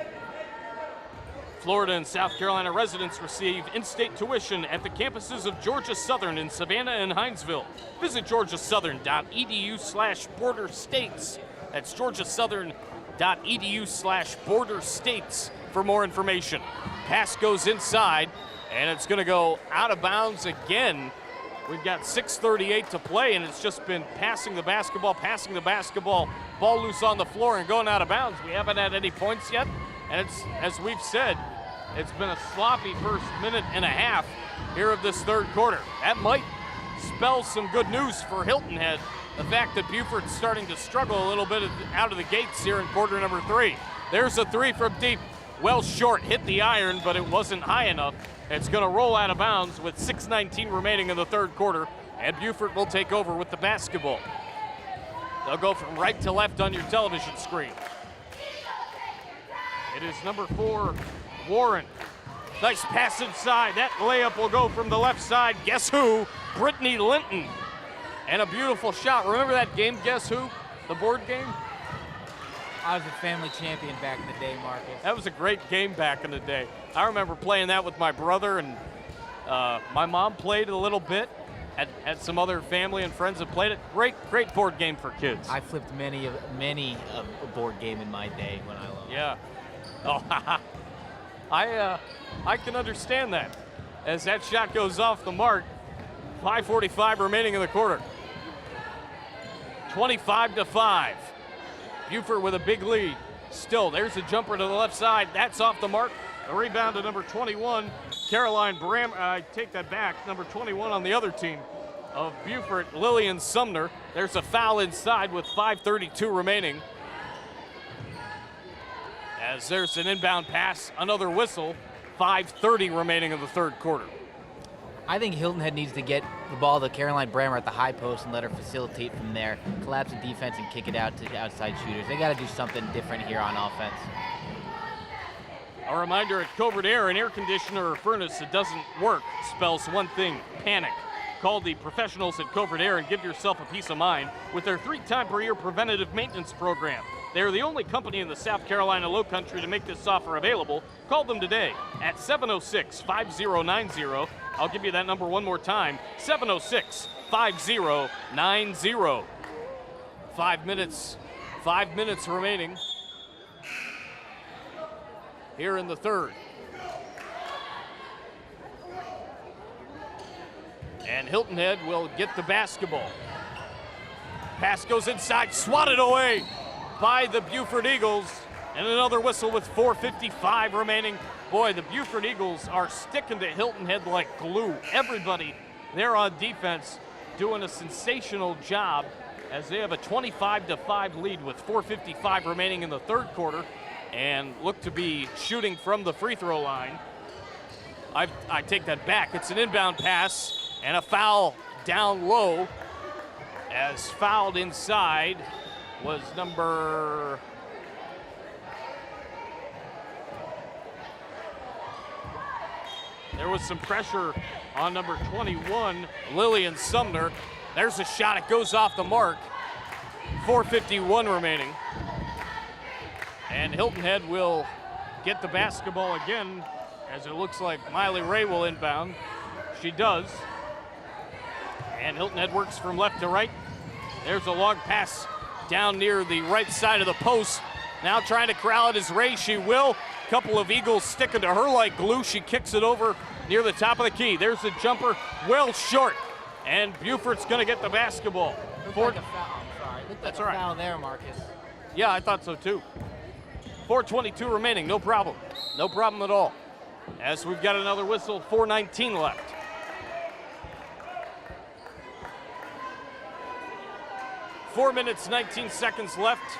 Florida and South Carolina residents receive in-state tuition at the campuses of Georgia Southern in Savannah and Hinesville. Visit georgiasouthern.edu/border-states. That's georgiasouthern.edu/border-states for more information. Pass goes inside, and it's going to go out of bounds again. We've got 6:38 to play, and it's just been passing the basketball, ball loose on the floor and going out of bounds. We haven't had any points yet, and it's, as we've said, it's been a sloppy first minute and a half here of this third quarter. That might spell some good news for Hilton Head, the fact that Beaufort's starting to struggle a little bit out of the gates here in quarter number 3. There's a three from deep, well short, hit the iron, but it wasn't high enough. It's going to roll out of bounds with 6:19 remaining in the third quarter, and Beaufort will take over with the basketball. They'll go from right to left on your television screen. It is number 4, Warren. Nice pass inside. That layup will go from the left side. Guess who? Brittany Linton. And a beautiful shot. Remember that game, Guess Who? The board game? I was a family champion back in the day, Marcus. That was a great game back in the day. I remember playing that with my brother, and my mom played a little bit. Had some other family and friends that played it. Great board game for kids. I flipped many a board game in my day when I was. Yeah. Oh, I can understand that. As that shot goes off the mark, 5:45 remaining in the quarter. 25-5. Beaufort with a big lead. Still, there's a jumper to the left side. That's off the mark. A rebound to number 21, Caroline Bram. I take that back. Number 21 on the other team of Beaufort, Lillian Sumner. There's a foul inside with 5:32 remaining. As there's an inbound pass, another whistle. 5:30 remaining in the third quarter. I think Hilton Head needs to get the ball to Caroline Brammer at the high post and let her facilitate from there, collapse the defense and kick it out to outside shooters. They got to do something different here on offense. A reminder, at Covert Air, an air conditioner or furnace that doesn't work spells one thing: panic. Call the professionals at Covert Air and give yourself a peace of mind with their 3-time-per-year preventative maintenance program. They are the only company in the South Carolina Lowcountry to make this offer available. Call them today at 706-5090. I'll give you that number one more time, 706-5090. 5 minutes remaining here in the third. And Hilton Head will get the basketball. Pass goes inside, swatted away by the Beaufort Eagles. And another whistle with 4:55 remaining. Boy, the Beaufort Eagles are sticking to Hilton Head like glue. Everybody there on defense doing a sensational job as they have a 25-5 lead with 4:55 remaining in the third quarter and look to be shooting from the free throw line. I take that back. It's an inbound pass and a foul down low, as fouled inside was number... There was some pressure on number 21, Lillian Sumner. There's a shot, it goes off the mark. 4:51 remaining. And Hilton Head will get the basketball again, as it looks like Miley Ray will inbound. She does. And Hilton Head works from left to right. There's a long pass down near the right side of the post. Now trying to corral it is Ray. She will. Couple of Eagles sticking to her like glue. She kicks it over near the top of the key. There's the jumper, well short. And Beaufort's going to get the basketball. Looked like a foul. I'm sorry. Looked like That's a all right. foul there, Marcus. Yeah, I thought so too. 4:22 remaining, no problem. No problem at all. As we've got another whistle, 4:19 left. Four minutes, 19 seconds left.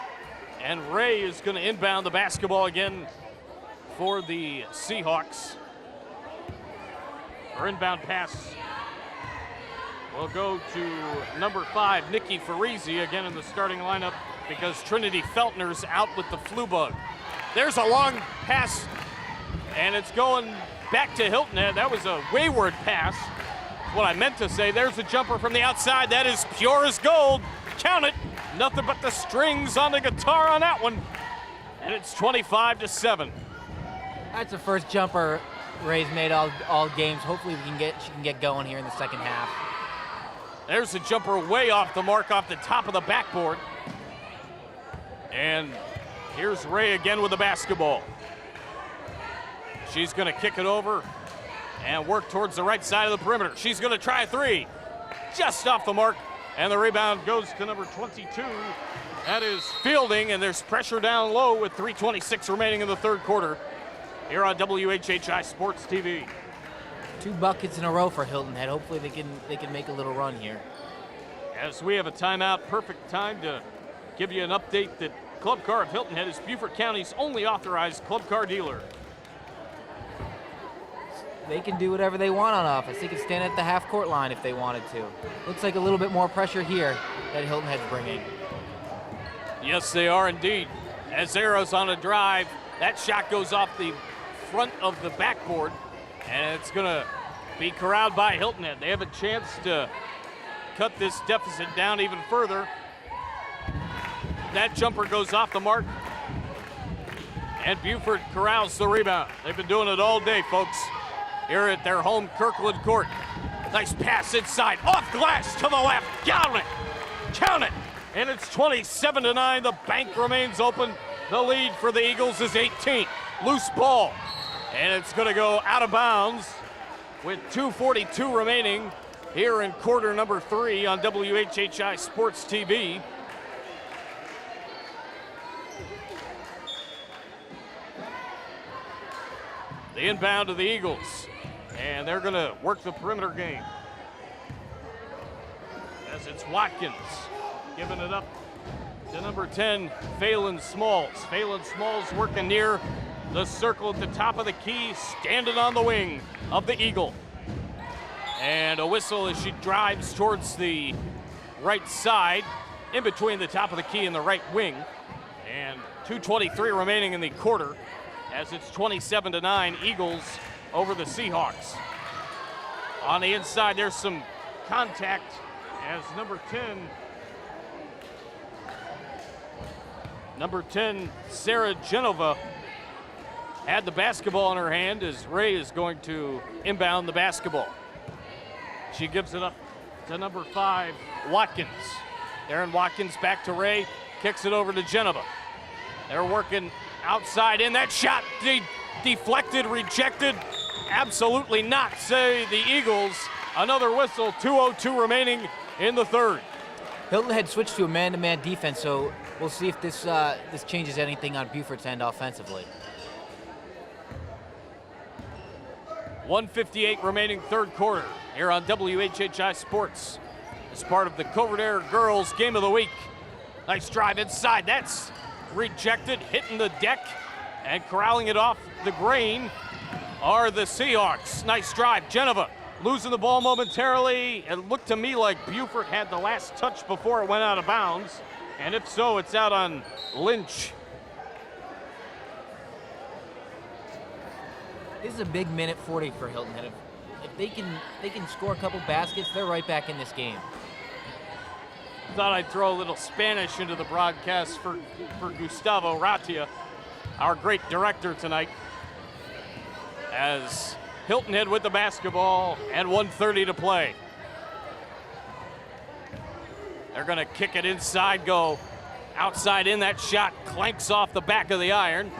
And Ray is going to inbound the basketball again for the Seahawks. Her inbound pass will go to number 5, Nikki Farisi, again in the starting lineup because Trinity Feltner's out with the flu bug. There's a long pass, and it's going back to Hilton Head. That was a wayward pass. That's what I meant to say. There's a jumper from the outside. That is pure as gold. Count it. Nothing but the strings on the guitar on that one. And it's 25-7. That's the first jumper Ray's made all games. Hopefully she can get going here in the second half. There's a jumper way off the mark, off the top of the backboard. And here's Ray again with the basketball. She's going to kick it over and work towards the right side of the perimeter. She's going to try a three. Just off the mark. And the rebound goes to number 22. That is Fielding, and there's pressure down low with 3:26 remaining in the third quarter here on WHHI Sports TV. 2 buckets in a row for Hilton Head. Hopefully they can make a little run here. As we have a timeout, perfect time to give you an update that Club Car of Hilton Head is Beaufort County's only authorized club car dealer. They can do whatever they want on offense. They can stand at the half-court line if they wanted to. Looks like a little bit more pressure here that Hilton Head's bringing. Yes, they are indeed. As Arrows on a drive, that shot goes off the front of the backboard, and it's going to be corralled by Hilton Head. They have a chance to cut this deficit down even further. That jumper goes off the mark, and Beaufort corrals the rebound. They've been doing it all day, folks, here at their home Kirkland court. Nice pass inside, off glass to the left. Count it, count it. And it's 27-9. The bank remains open. The lead for the Eagles is 18. Loose ball, and it's going to go out of bounds with 2:42 remaining here in quarter number 3 on WHHI Sports TV. The inbound to the Eagles, and they're going to work the perimeter game. As it's Watkins giving it up to number 10, Phelan Smalls. Phelan Smalls working near the circle at the top of the key, standing on the wing of the Eagle. And a whistle as she drives towards the right side, in between the top of the key and the right wing. And 2:23 remaining in the quarter, as it's 27-9, Eagles over the Seahawks. On the inside, there's some contact as number 10, Sarah Genova, had the basketball in her hand as Ray is going to inbound the basketball. She gives it up to number 5, Watkins. Aaron Watkins back to Ray, kicks it over to Genova. They're working outside in. That shot deflected, rejected. Absolutely not, say the Eagles. Another whistle, 2:02 remaining in the third. Hilton had switched to a man-to-man defense, so we'll see if this changes anything on Beaufort's end offensively. 1:58 remaining third quarter here on WHHI Sports as part of the Covert Girls Game of the Week. Nice drive inside. That's rejected, hitting the deck, and corralling it off the grain are the Seahawks. Nice drive. Genova losing the ball momentarily. It looked to me like Beaufort had the last touch before it went out of bounds. And if so, it's out on Lynch. This is a big minute 40 for Hilton Head. If they can score a couple baskets, they're right back in this game. Thought I'd throw a little Spanish into the broadcast for Gustavo Ratia. our great director tonight, as Hilton Head with the basketball and 1:30 to play. They're going to kick it inside, go outside in. That shot clanks off the back of the iron,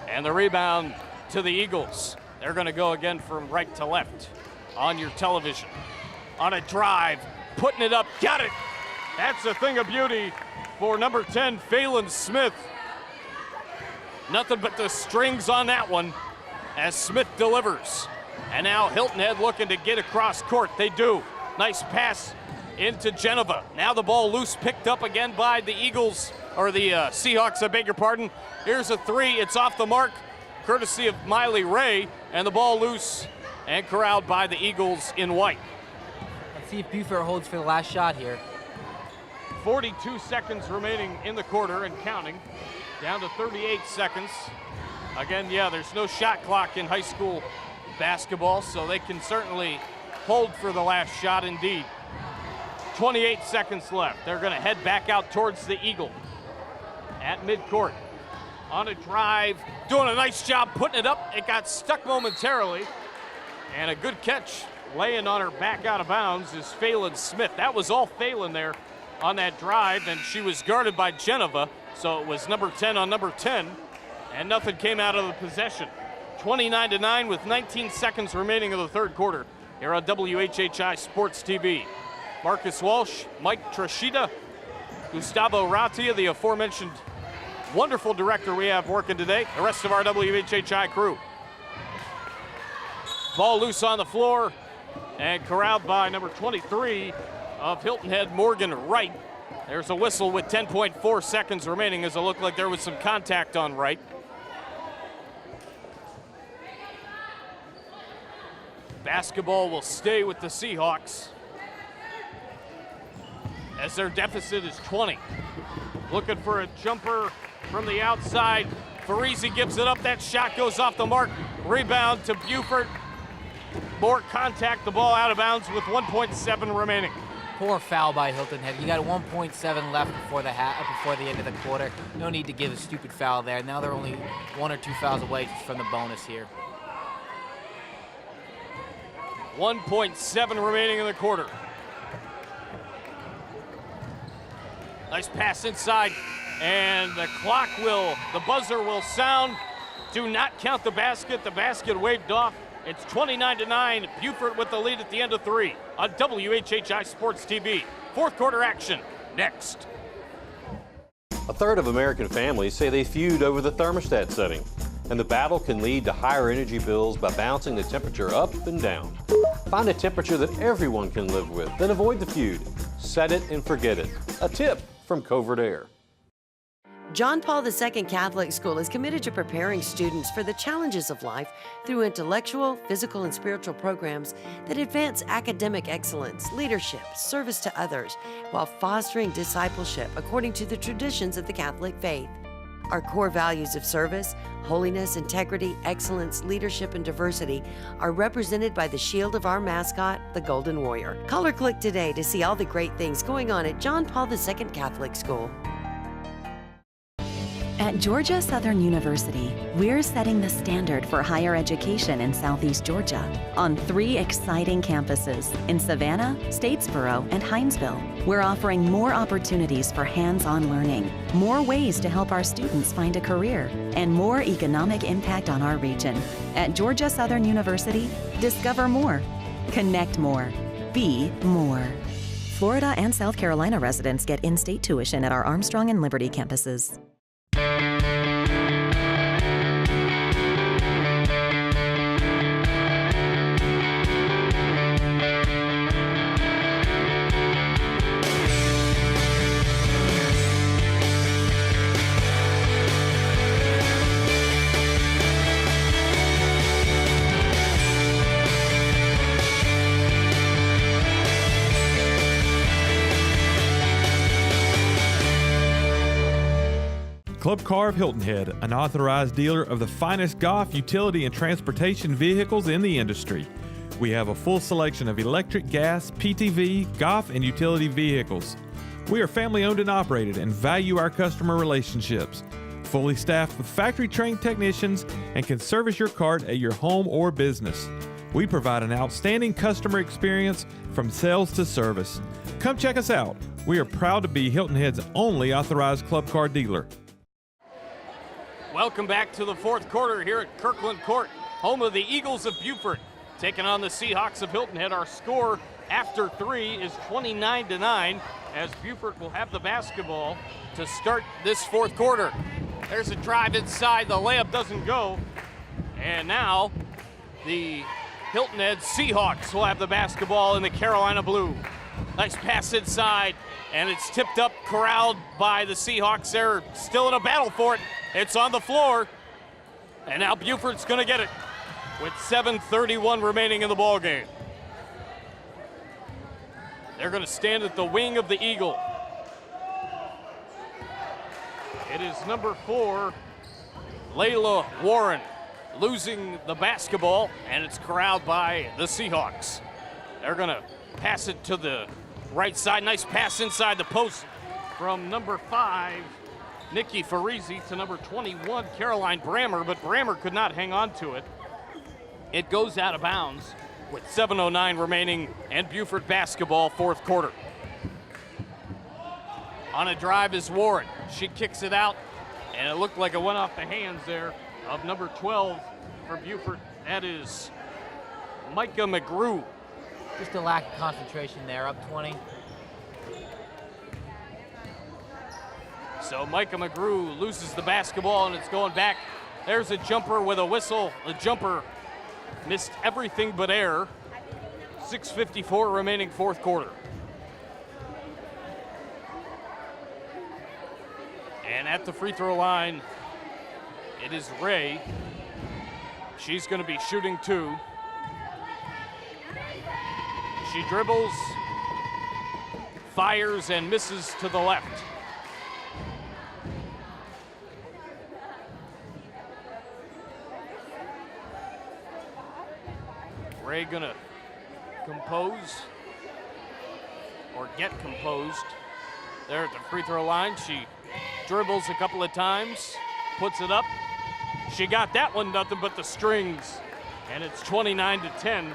and the rebound to the Eagles. They're going to go again from right to left on your television. On a drive, putting it up, got it. That's a thing of beauty for number 10, Phelan Smith. Nothing but the strings on that one as Smith delivers. And now Hilton Head looking to get across court. They do. Nice pass into Geneva. Now the ball loose, picked up again by the Eagles, or the Seahawks, I beg your pardon. Here's a three, it's off the mark, courtesy of Miley Ray, and the ball loose and corralled by the Eagles in white. Let's see if Beaufort holds for the last shot here. 42 seconds remaining in the quarter and counting, down to 38 seconds. Again, yeah, there's no shot clock in high school basketball, so they can certainly hold for the last shot indeed. 28 seconds left. They're going to head back out towards the Eagle at midcourt. On a drive, doing a nice job putting it up. It got stuck momentarily, and a good catch laying on her back out of bounds is Phelan Smith. That was all Phelan there on that drive, and she was guarded by Geneva, so it was number 10 on number 10, and nothing came out of the possession. 29-9 with 19 seconds remaining in the third quarter here on WHHI Sports TV. Marcus Walsh, Mike Trashida, Gustavo Ratia, the aforementioned wonderful director we have working today, the rest of our WHHI crew. Ball loose on the floor and corralled by number 23 of Hilton Head, Morgan Wright. There's a whistle with 10.4 seconds remaining as it looked like there was some contact on Wright. Basketball will stay with the Seahawks as their deficit is 20. Looking for a jumper from the outside. Farisi gives it up. That shot goes off the mark. Rebound to Beaufort. More contact, the ball out of bounds with 1.7 remaining. Poor foul by Hilton Head. You got 1.7 left before the end of the quarter. No need to give a stupid foul there. Now they're only 1 or 2 fouls away from the bonus here. 1.7 remaining in the quarter. Nice pass inside, and the buzzer will sound. Do not count the basket. The basket waved off. It's 29-9. Beaufort with the lead at the end of 3 on WHHI Sports TV. Fourth quarter action next. A third of American families say they feud over the thermostat setting, and the battle can lead to higher energy bills by bouncing the temperature up and down. Find a temperature that everyone can live with, then avoid the feud. Set it and forget it. A tip from Covert Air. John Paul II Catholic School is committed to preparing students for the challenges of life through intellectual, physical, and spiritual programs that advance academic excellence, leadership, service to others, while fostering discipleship according to the traditions of the Catholic faith. Our core values of service, holiness, integrity, excellence, leadership, and diversity are represented by the shield of our mascot, the Golden Warrior. Call or click today to see all the great things going on at John Paul II Catholic School. At Georgia Southern University, we're setting the standard for higher education in Southeast Georgia on 3 exciting campuses in Savannah, Statesboro, and Hinesville. We're offering more opportunities for hands-on learning, more ways to help our students find a career, and more economic impact on our region. At Georgia Southern University, discover more, connect more, be more. Florida and South Carolina residents get in-state tuition at our Armstrong and Liberty campuses. Club Car of Hilton Head, an authorized dealer of the finest golf, utility, and transportation vehicles in the industry. We have a full selection of electric, gas, PTV, golf, and utility vehicles. We are family owned and operated and value our customer relationships. fully staffed with factory-trained technicians and can service your cart at your home or business. We provide an outstanding customer experience from sales to service. Come check us out. We are proud to be Hilton Head's only authorized club car dealer. Welcome back to the fourth quarter here at Kirkland Court, home of the Eagles of Beaufort, taking on the Seahawks of Hilton Head. Our score after 3 is 29-9, as Beaufort will have the basketball to start this fourth quarter. There's a drive inside, the layup doesn't go, and now the Hilton Head Seahawks will have the basketball in the Carolina blue. Nice pass inside, and it's tipped up, corralled by the Seahawks. They're still in a battle for it. It's on the floor, and now Beaufort's going to get it with 7:31 remaining in the ball game. They're going to stand at the wing of the Eagle. It is number 4, Layla Warren, losing the basketball, and it's corralled by the Seahawks. They're going to pass it to the right side. Nice pass inside the post from number 5, Nikki Farisi, to number 21, Caroline Brammer, but Brammer could not hang on to it. It goes out of bounds with 7:09 remaining, and Beaufort basketball, fourth quarter. On a drive is Warren. She kicks it out, and it looked like it went off the hands there of number 12 for Beaufort. That is Mica Mcgrew. Just a lack of concentration there, up 20. So Mica Mcgrew loses the basketball, and it's going back. There's a jumper with a whistle. The jumper missed everything but air. 6:54 remaining, fourth quarter. And at the free throw line, it is Ray. She's going to be shooting 2. She dribbles, fires, and misses to the left. Ray gonna compose, or get composed. There at the free throw line, she dribbles a couple of times, puts it up. She got that one, nothing but the strings, and it's 29-10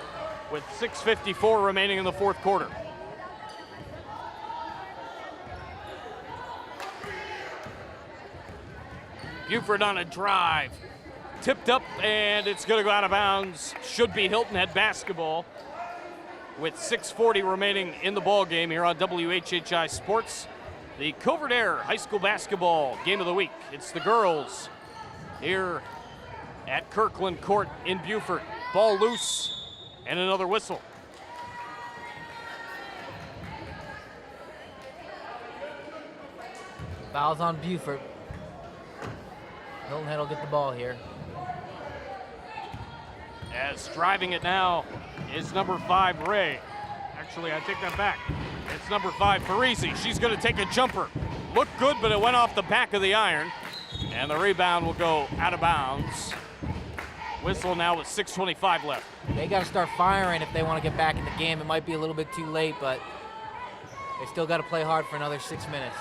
with 6:54 remaining in the fourth quarter. Beaufort on a drive. Tipped up, and it's going to go out of bounds. Should be Hilton Head basketball with 6:40 remaining in the ball game here on WHHI Sports. The Covert High School basketball game of the week. It's the girls here at Kirkland Court in Beaufort. Ball loose, and another whistle. Fouls on Beaufort. Hilton Head will get the ball here. As driving it now is number 5, Ray. Actually, I take that back. It's number 5, Farisi. She's going to take a jumper. Looked good, but it went off the back of the iron. And the rebound will go out of bounds. Whistle now with 6:25 left. They got to start firing if they want to get back in the game. It might be a little bit too late, but they still got to play hard for another 6 minutes.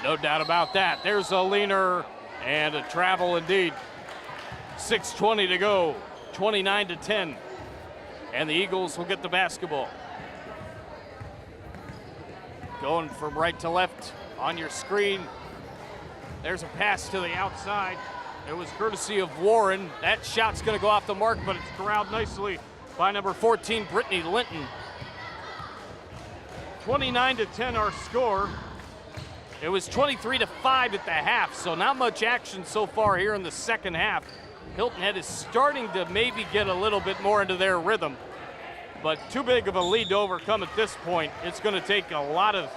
No doubt about that. There's a leaner and a travel indeed. 6:20 to go, 29-10. And the Eagles will get the basketball. Going from right to left on your screen. There's a pass to the outside. It was courtesy of Warren. That shot's going to go off the mark, but it's corralled nicely by number 14, Brittany Linton. 29-10 our score. It was 23-5 at the half, so not much action so far here in the second half. Hilton Head is starting to maybe get a little bit more into their rhythm, but too big of a lead to overcome at this point. It's going to take a lot of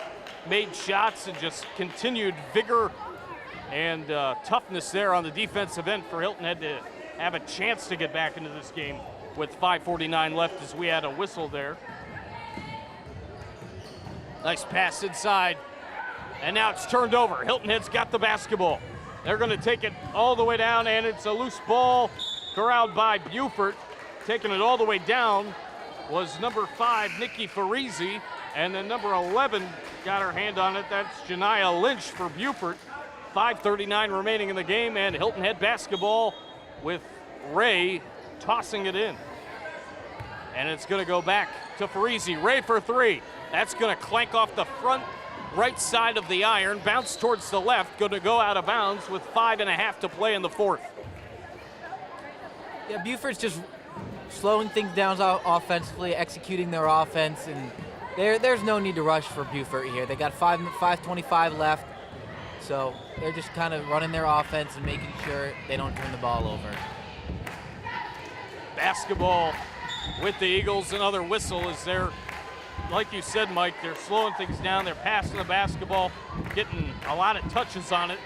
made shots and just continued vigor and toughness there on the defensive end for Hilton Head to have a chance to get back into this game with 5:49 left, as we had a whistle there. Nice pass inside, and now it's turned over. Hilton Head's got the basketball. They're going to take it all the way down, and it's a loose ball corralled by Beaufort. Taking it all the way down was number 5, Nikki Farisi, and then number 11 got her hand on it. That's Jenaya Lynch for Beaufort. 5:39 remaining in the game, and Hilton Head basketball with Ray tossing it in. And it's going to go back to Farisi. Ray for three. That's going to clank off the front right side of the iron, bounce towards the left, going to go out of bounds with 5.5 to play in the fourth. Yeah, Beaufort's just slowing things down offensively, executing their offense, and there's no need to rush for Beaufort here. They got 5:25 left, so they're just kind of running their offense and making sure they don't turn the ball over. Basketball with the Eagles. Another whistle is there. Like you said, Mike, they're slowing things down. They're passing the basketball, getting a lot of touches on it,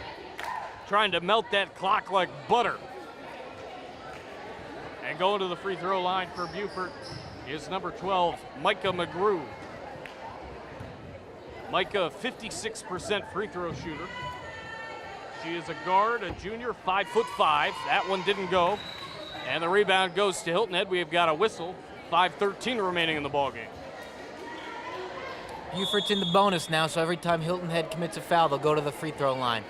trying to melt that clock like butter. And going to the free throw line for Beaufort is number 12, Mica Mcgrew. Mica, 56% free throw shooter. She is a guard, a junior, 5'5". That one didn't go. And the rebound goes to Hilton Head. We have got a whistle. 5:13 remaining in the ballgame. Beaufort's in the bonus now, so every time Hilton Head commits a foul, they'll go to the free throw line.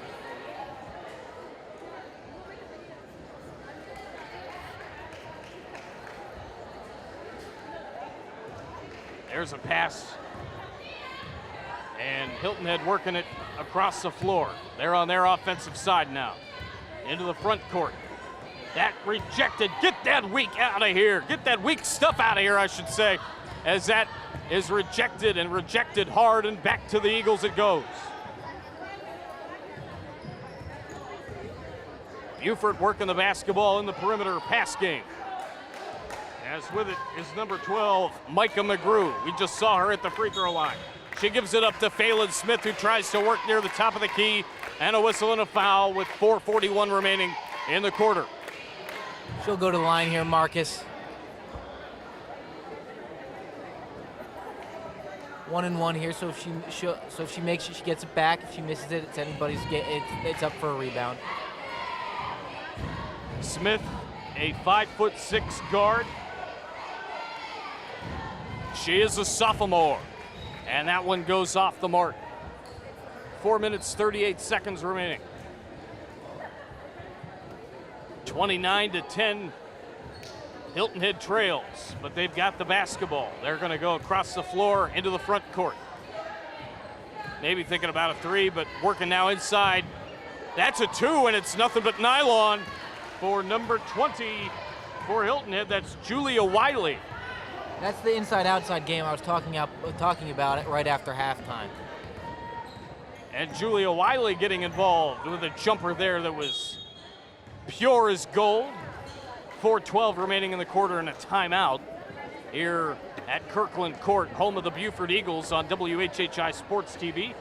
There's a pass. And Hilton Head working it across the floor. They're on their offensive side now. Into the front court. That rejected. Get that weak out of here. Get that weak stuff out of here, I should say, as that is rejected and rejected hard, and back to the Eagles it goes. Beaufort working the basketball in the perimeter pass game. As with it is number 12, Mica Mcgrew. We just saw her at the free throw line. She gives it up to Phelan Smith, who tries to work near the top of the key, and a whistle and a foul with 4:41 remaining in the quarter. She'll go to the line here, Marcus. 1-1 here, so if she makes it, she gets it back. If she misses it, it's up for a rebound. Smith, a 5'6" guard. She is a sophomore, and that one goes off the mark. 4 minutes, 38 seconds remaining. 29-10, Hilton Head trails, but they've got the basketball. They're going to go across the floor into the front court. Maybe thinking about a three, but working now inside. That's a two, and it's nothing but nylon for number 20 for Hilton Head. That's Julia Wiley. That's the inside-outside game I was talking about it right after halftime. And Julia Wiley getting involved with a jumper there that was pure as gold. 4:12 remaining in the quarter and a timeout here at Kirkland Court, home of the Beaufort Eagles on WHHI Sports TV.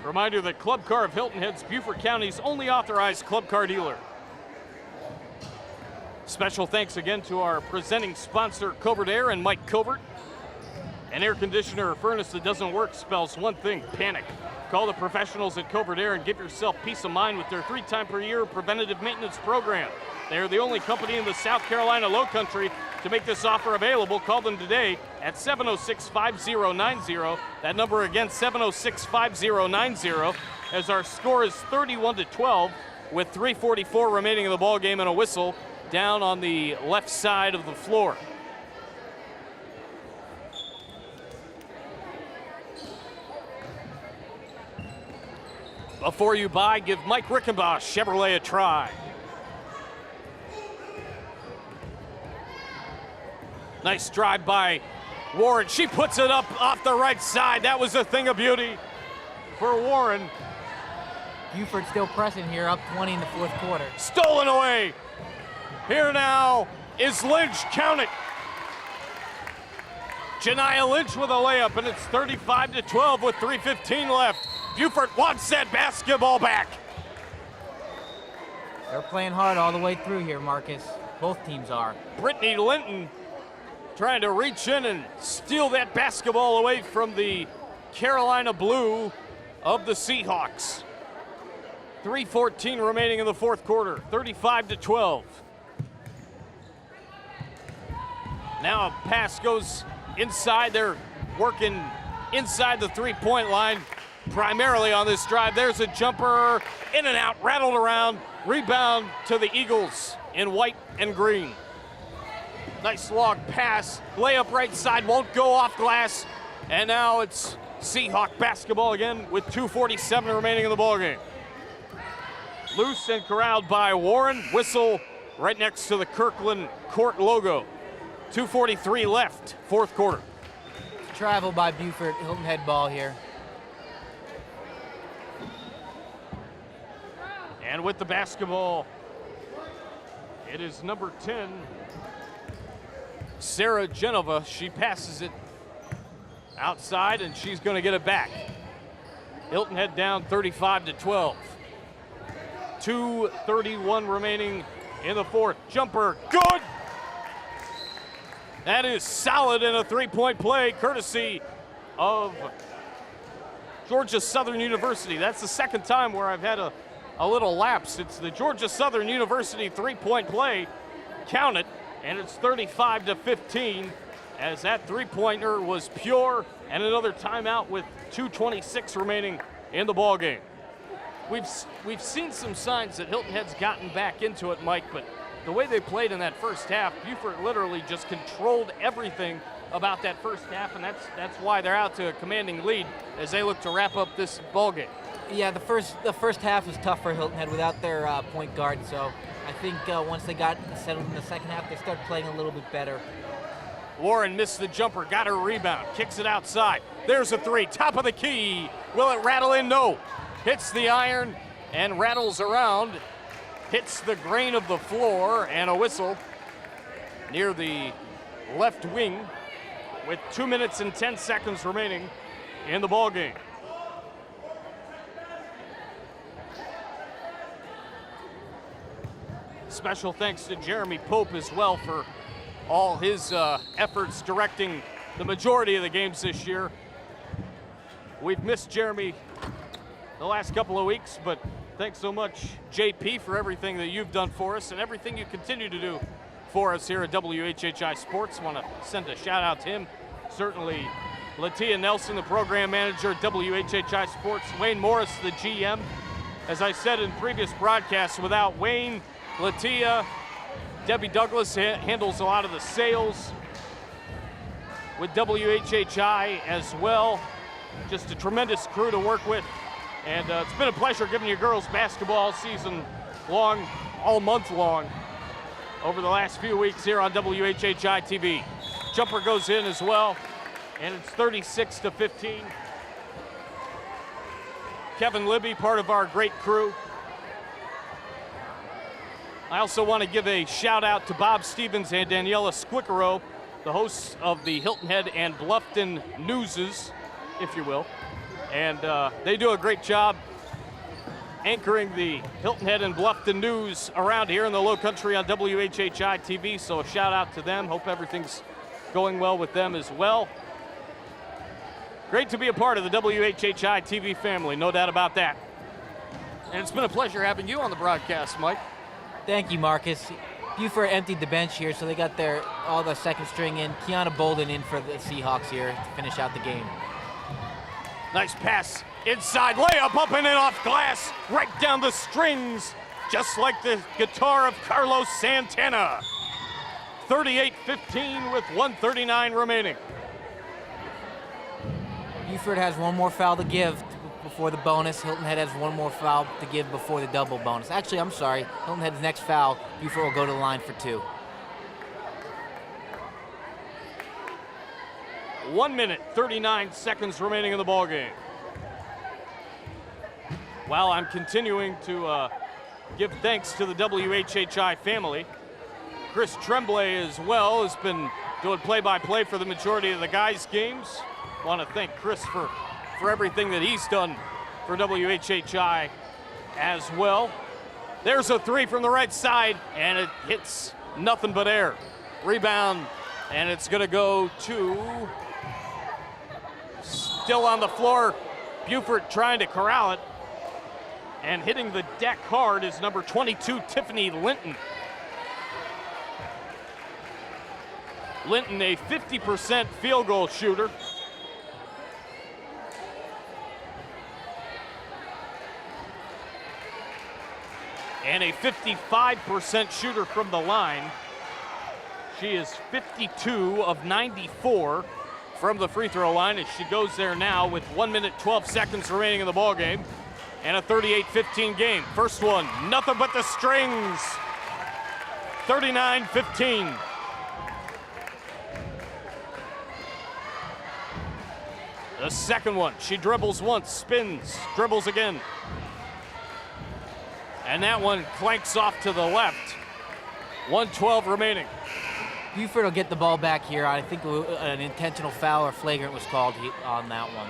Reminder that Club Car of Hilton Head's Beaufort County's only authorized club car dealer. Special thanks again to our presenting sponsor, Covert Air and Mike Covert. An air conditioner or furnace that doesn't work spells one thing: panic. Call the professionals at Covert Air and give yourself peace of mind with their 3-time-per-year preventative maintenance program. They're the only company in the South Carolina Lowcountry to make this offer available. Call them today at 706-5090. That number again, 706-5090, as our score is 31-12 with 3:44 remaining in the ball game and a whistle down on the left side of the floor. Before you buy, give Mike Rickenbosch Chevrolet a try. Nice drive by Warren. She puts it up off the right side. That was a thing of beauty for Warren. Beaufort still pressing here, up 20 in the fourth quarter. Stolen away. Here now is Lynch. Count it. Jenaya Lynch with a layup, and it's 35-12 with 3:15 left. Beaufort wants that basketball back. They're playing hard all the way through here, Marcus. Both teams are. Brittany Linton trying to reach in and steal that basketball away from the Carolina Blue of the Seahawks. 3:14 remaining in the fourth quarter, 35-12. Now a pass goes inside. They're working inside the three-point line. primarily on this drive. There's a jumper, in and out, rattled around, rebound to the Eagles in white and green. Nice long pass, layup right side, won't go off glass, and now it's Seahawk basketball again with 2:47 remaining in the ballgame. Loose and corralled by Warren, whistle right next to the Kirkland court logo. 2:43 left, fourth quarter. Travel by Beaufort, Hilton Head ball here. And with the basketball, it is number 10, Sarah Genova. She passes it outside, and she's going to get it back. Hilton Head down 35-12. 2:31 remaining in the fourth. Jumper, good! That is solid in a three-point play, courtesy of Georgia Southern University. That's the second time where I've had a little lapse. It's the Georgia Southern University three-point play. Count it, and it's 35-15 as that three-pointer was pure, and another timeout with 2:26 remaining in the ballgame. We've seen some signs that Hilton Head's gotten back into it, Mike, but the way they played in that first half, Beaufort literally just controlled everything about that first half, and that's why they're out to a commanding lead as they look to wrap up this ballgame. Yeah, the first half was tough for Hilton Head without their point guard, so I think once they got settled in the second half, they started playing a little bit better. Warren missed the jumper, got her rebound, kicks it outside. There's a three, top of the key. Will it rattle in? No. Hits the iron and rattles around. Hits the grain of the floor, and a whistle near the left wing with 2 minutes and 10 seconds remaining in the ballgame. Special thanks to Jeremy Pope as well for all his efforts directing the majority of the games this year. We've missed Jeremy the last couple of weeks, but thanks so much, JP, for everything that you've done for us and everything you continue to do for us here at WHHI Sports. I want to send a shout out to him. Certainly Latia Nelson, the program manager at WHHI Sports. Wayne Morris, the GM. As I said in previous broadcasts, without Wayne, Latia, Debbie Douglas handles a lot of the sales with WHHI as well. Just a tremendous crew to work with. And it's been a pleasure giving you girls basketball all season long, all month long, over the last few weeks here on WHHI-TV. Jumper goes in as well, and it's 36-15. Kevin Libby, part of our great crew. I also want to give a shout out to Bob Stevens and Daniela Squiccaro, the hosts of the Hilton Head and Bluffton Newses, if you will. And they do a great job anchoring the Hilton Head and Bluffton news around here in the Lowcountry on WHHI-TV. So a shout out to them. Hope everything's going well with them as well. Great to be a part of the WHHI-TV family, no doubt about that. And it's been a pleasure having you on the broadcast, Mike. Thank you, Marcus. Beaufort emptied the bench here, so they got all the second string in. Kiana Bolden in for the Seahawks here to finish out the game. Nice pass inside, layup up and in off glass, right down the strings, just like the guitar of Carlos Santana. 38-15 with 1:39 remaining. Beaufort has one more foul to give before the bonus. Hilton Head has one more foul to give before the double bonus. Actually, I'm sorry. Hilton Head's next foul, Beaufort will go to the line for two. 1 minute, 39 seconds remaining in the ballgame. While I'm continuing to give thanks to the WHHI family, Chris Tremblay as well has been doing play-by-play for the majority of the guys' games. Want to thank Chris for everything that he's done for WHHI as well. There's a three from the right side, and it hits nothing but air. Rebound, and it's going to go to, still on the floor, Beaufort trying to corral it. And hitting the deck hard is number 22, Tiffany Linton. Linton, a 50% field goal shooter. and a 55% shooter from the line. She is 52 of 94 from the free throw line as she goes there now with 1 minute 12 seconds remaining in the ball game and a 38-15 game. First one, nothing but the strings. 39-15. The second one, she dribbles once, spins, dribbles again. And that one clanks off to the left. 1:12 remaining. Beaufort will get the ball back here. I think an intentional foul or flagrant was called on that one.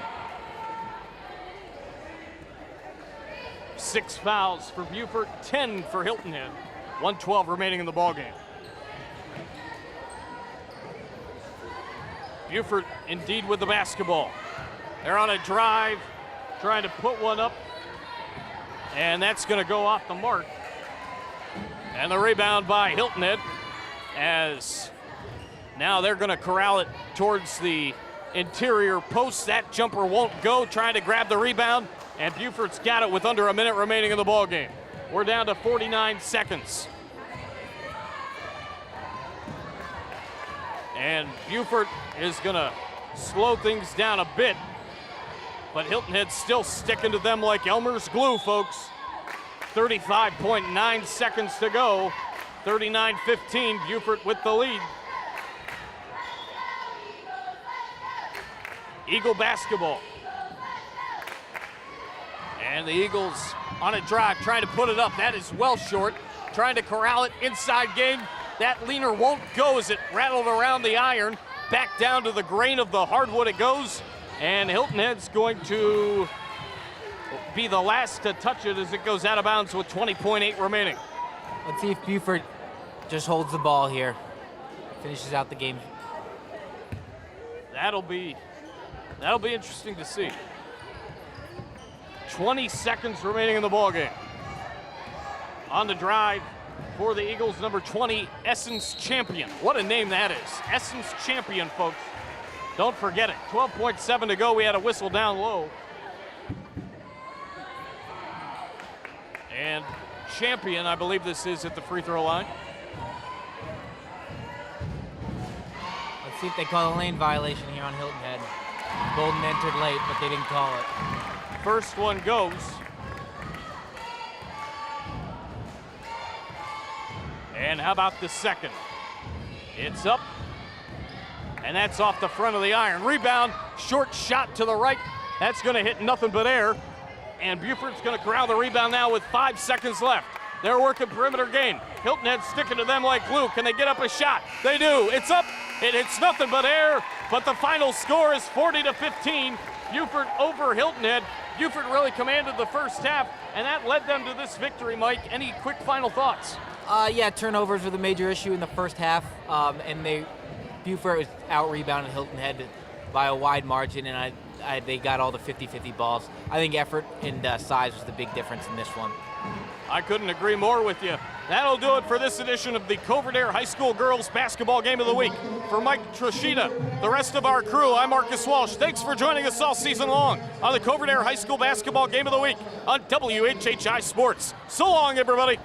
6 fouls for Beaufort, 10 for Hilton Head. 1:12 remaining in the ballgame. Beaufort indeed with the basketball. They're on a drive, trying to put one up, and that's going to go off the mark. And the rebound by Hilton Head, as now they're going to corral it towards the interior post. That jumper won't go, trying to grab the rebound, and Beaufort's got it with under a minute remaining in the ballgame. We're down to 49 seconds. And Beaufort is going to slow things down a bit, but Hilton Head's still sticking to them like Elmer's glue, folks. 35.9 seconds to go. 39-15, Beaufort with the lead. Eagle basketball. And the Eagles on a drive, trying to put it up. That is well short. Trying to corral it inside game. That leaner won't go as it rattled around the iron. Back down to the grain of the hardwood it goes. And Hilton Head's going to be the last to touch it as it goes out of bounds with 20.8 remaining. Let's see if Beaufort just holds the ball here, finishes out the game. That'll be interesting to see. 20 seconds remaining in the ballgame. On the drive for the Eagles, number 20, Essence Champion. What a name that is. Essence Champion, folks. Don't forget it. 12.7 to go. We had a whistle down low. And Champion, I believe this is at the free throw line. Let's see if they call a lane violation here on Hilton Head. Golden entered late, but they didn't call it. First one goes. And how about the second? It's up. And that's off the front of the iron. Rebound, short shot to the right. That's going to hit nothing but air. And Beaufort's going to corral the rebound now with 5 seconds left. They're working perimeter game. Hilton Head sticking to them like glue. Can they get up a shot? They do. It's up. It hits nothing but air. But the final score is 40-15. Beaufort over Hilton Head. Beaufort really commanded the first half, and that led them to this victory, Mike. Any quick final thoughts? Yeah, turnovers were the major issue in the first half, and Beaufort was out-rebounded Hilton Head by a wide margin, and they got all the 50-50 balls. I think effort and size was the big difference in this one. I couldn't agree more with you. That'll do it for this edition of the Covert High School Girls Basketball Game of the Week. For Mike Trashida, the rest of our crew, I'm Marcus Walsh. Thanks for joining us all season long on the Covert High School Basketball Game of the Week on WHHI Sports. So long, everybody.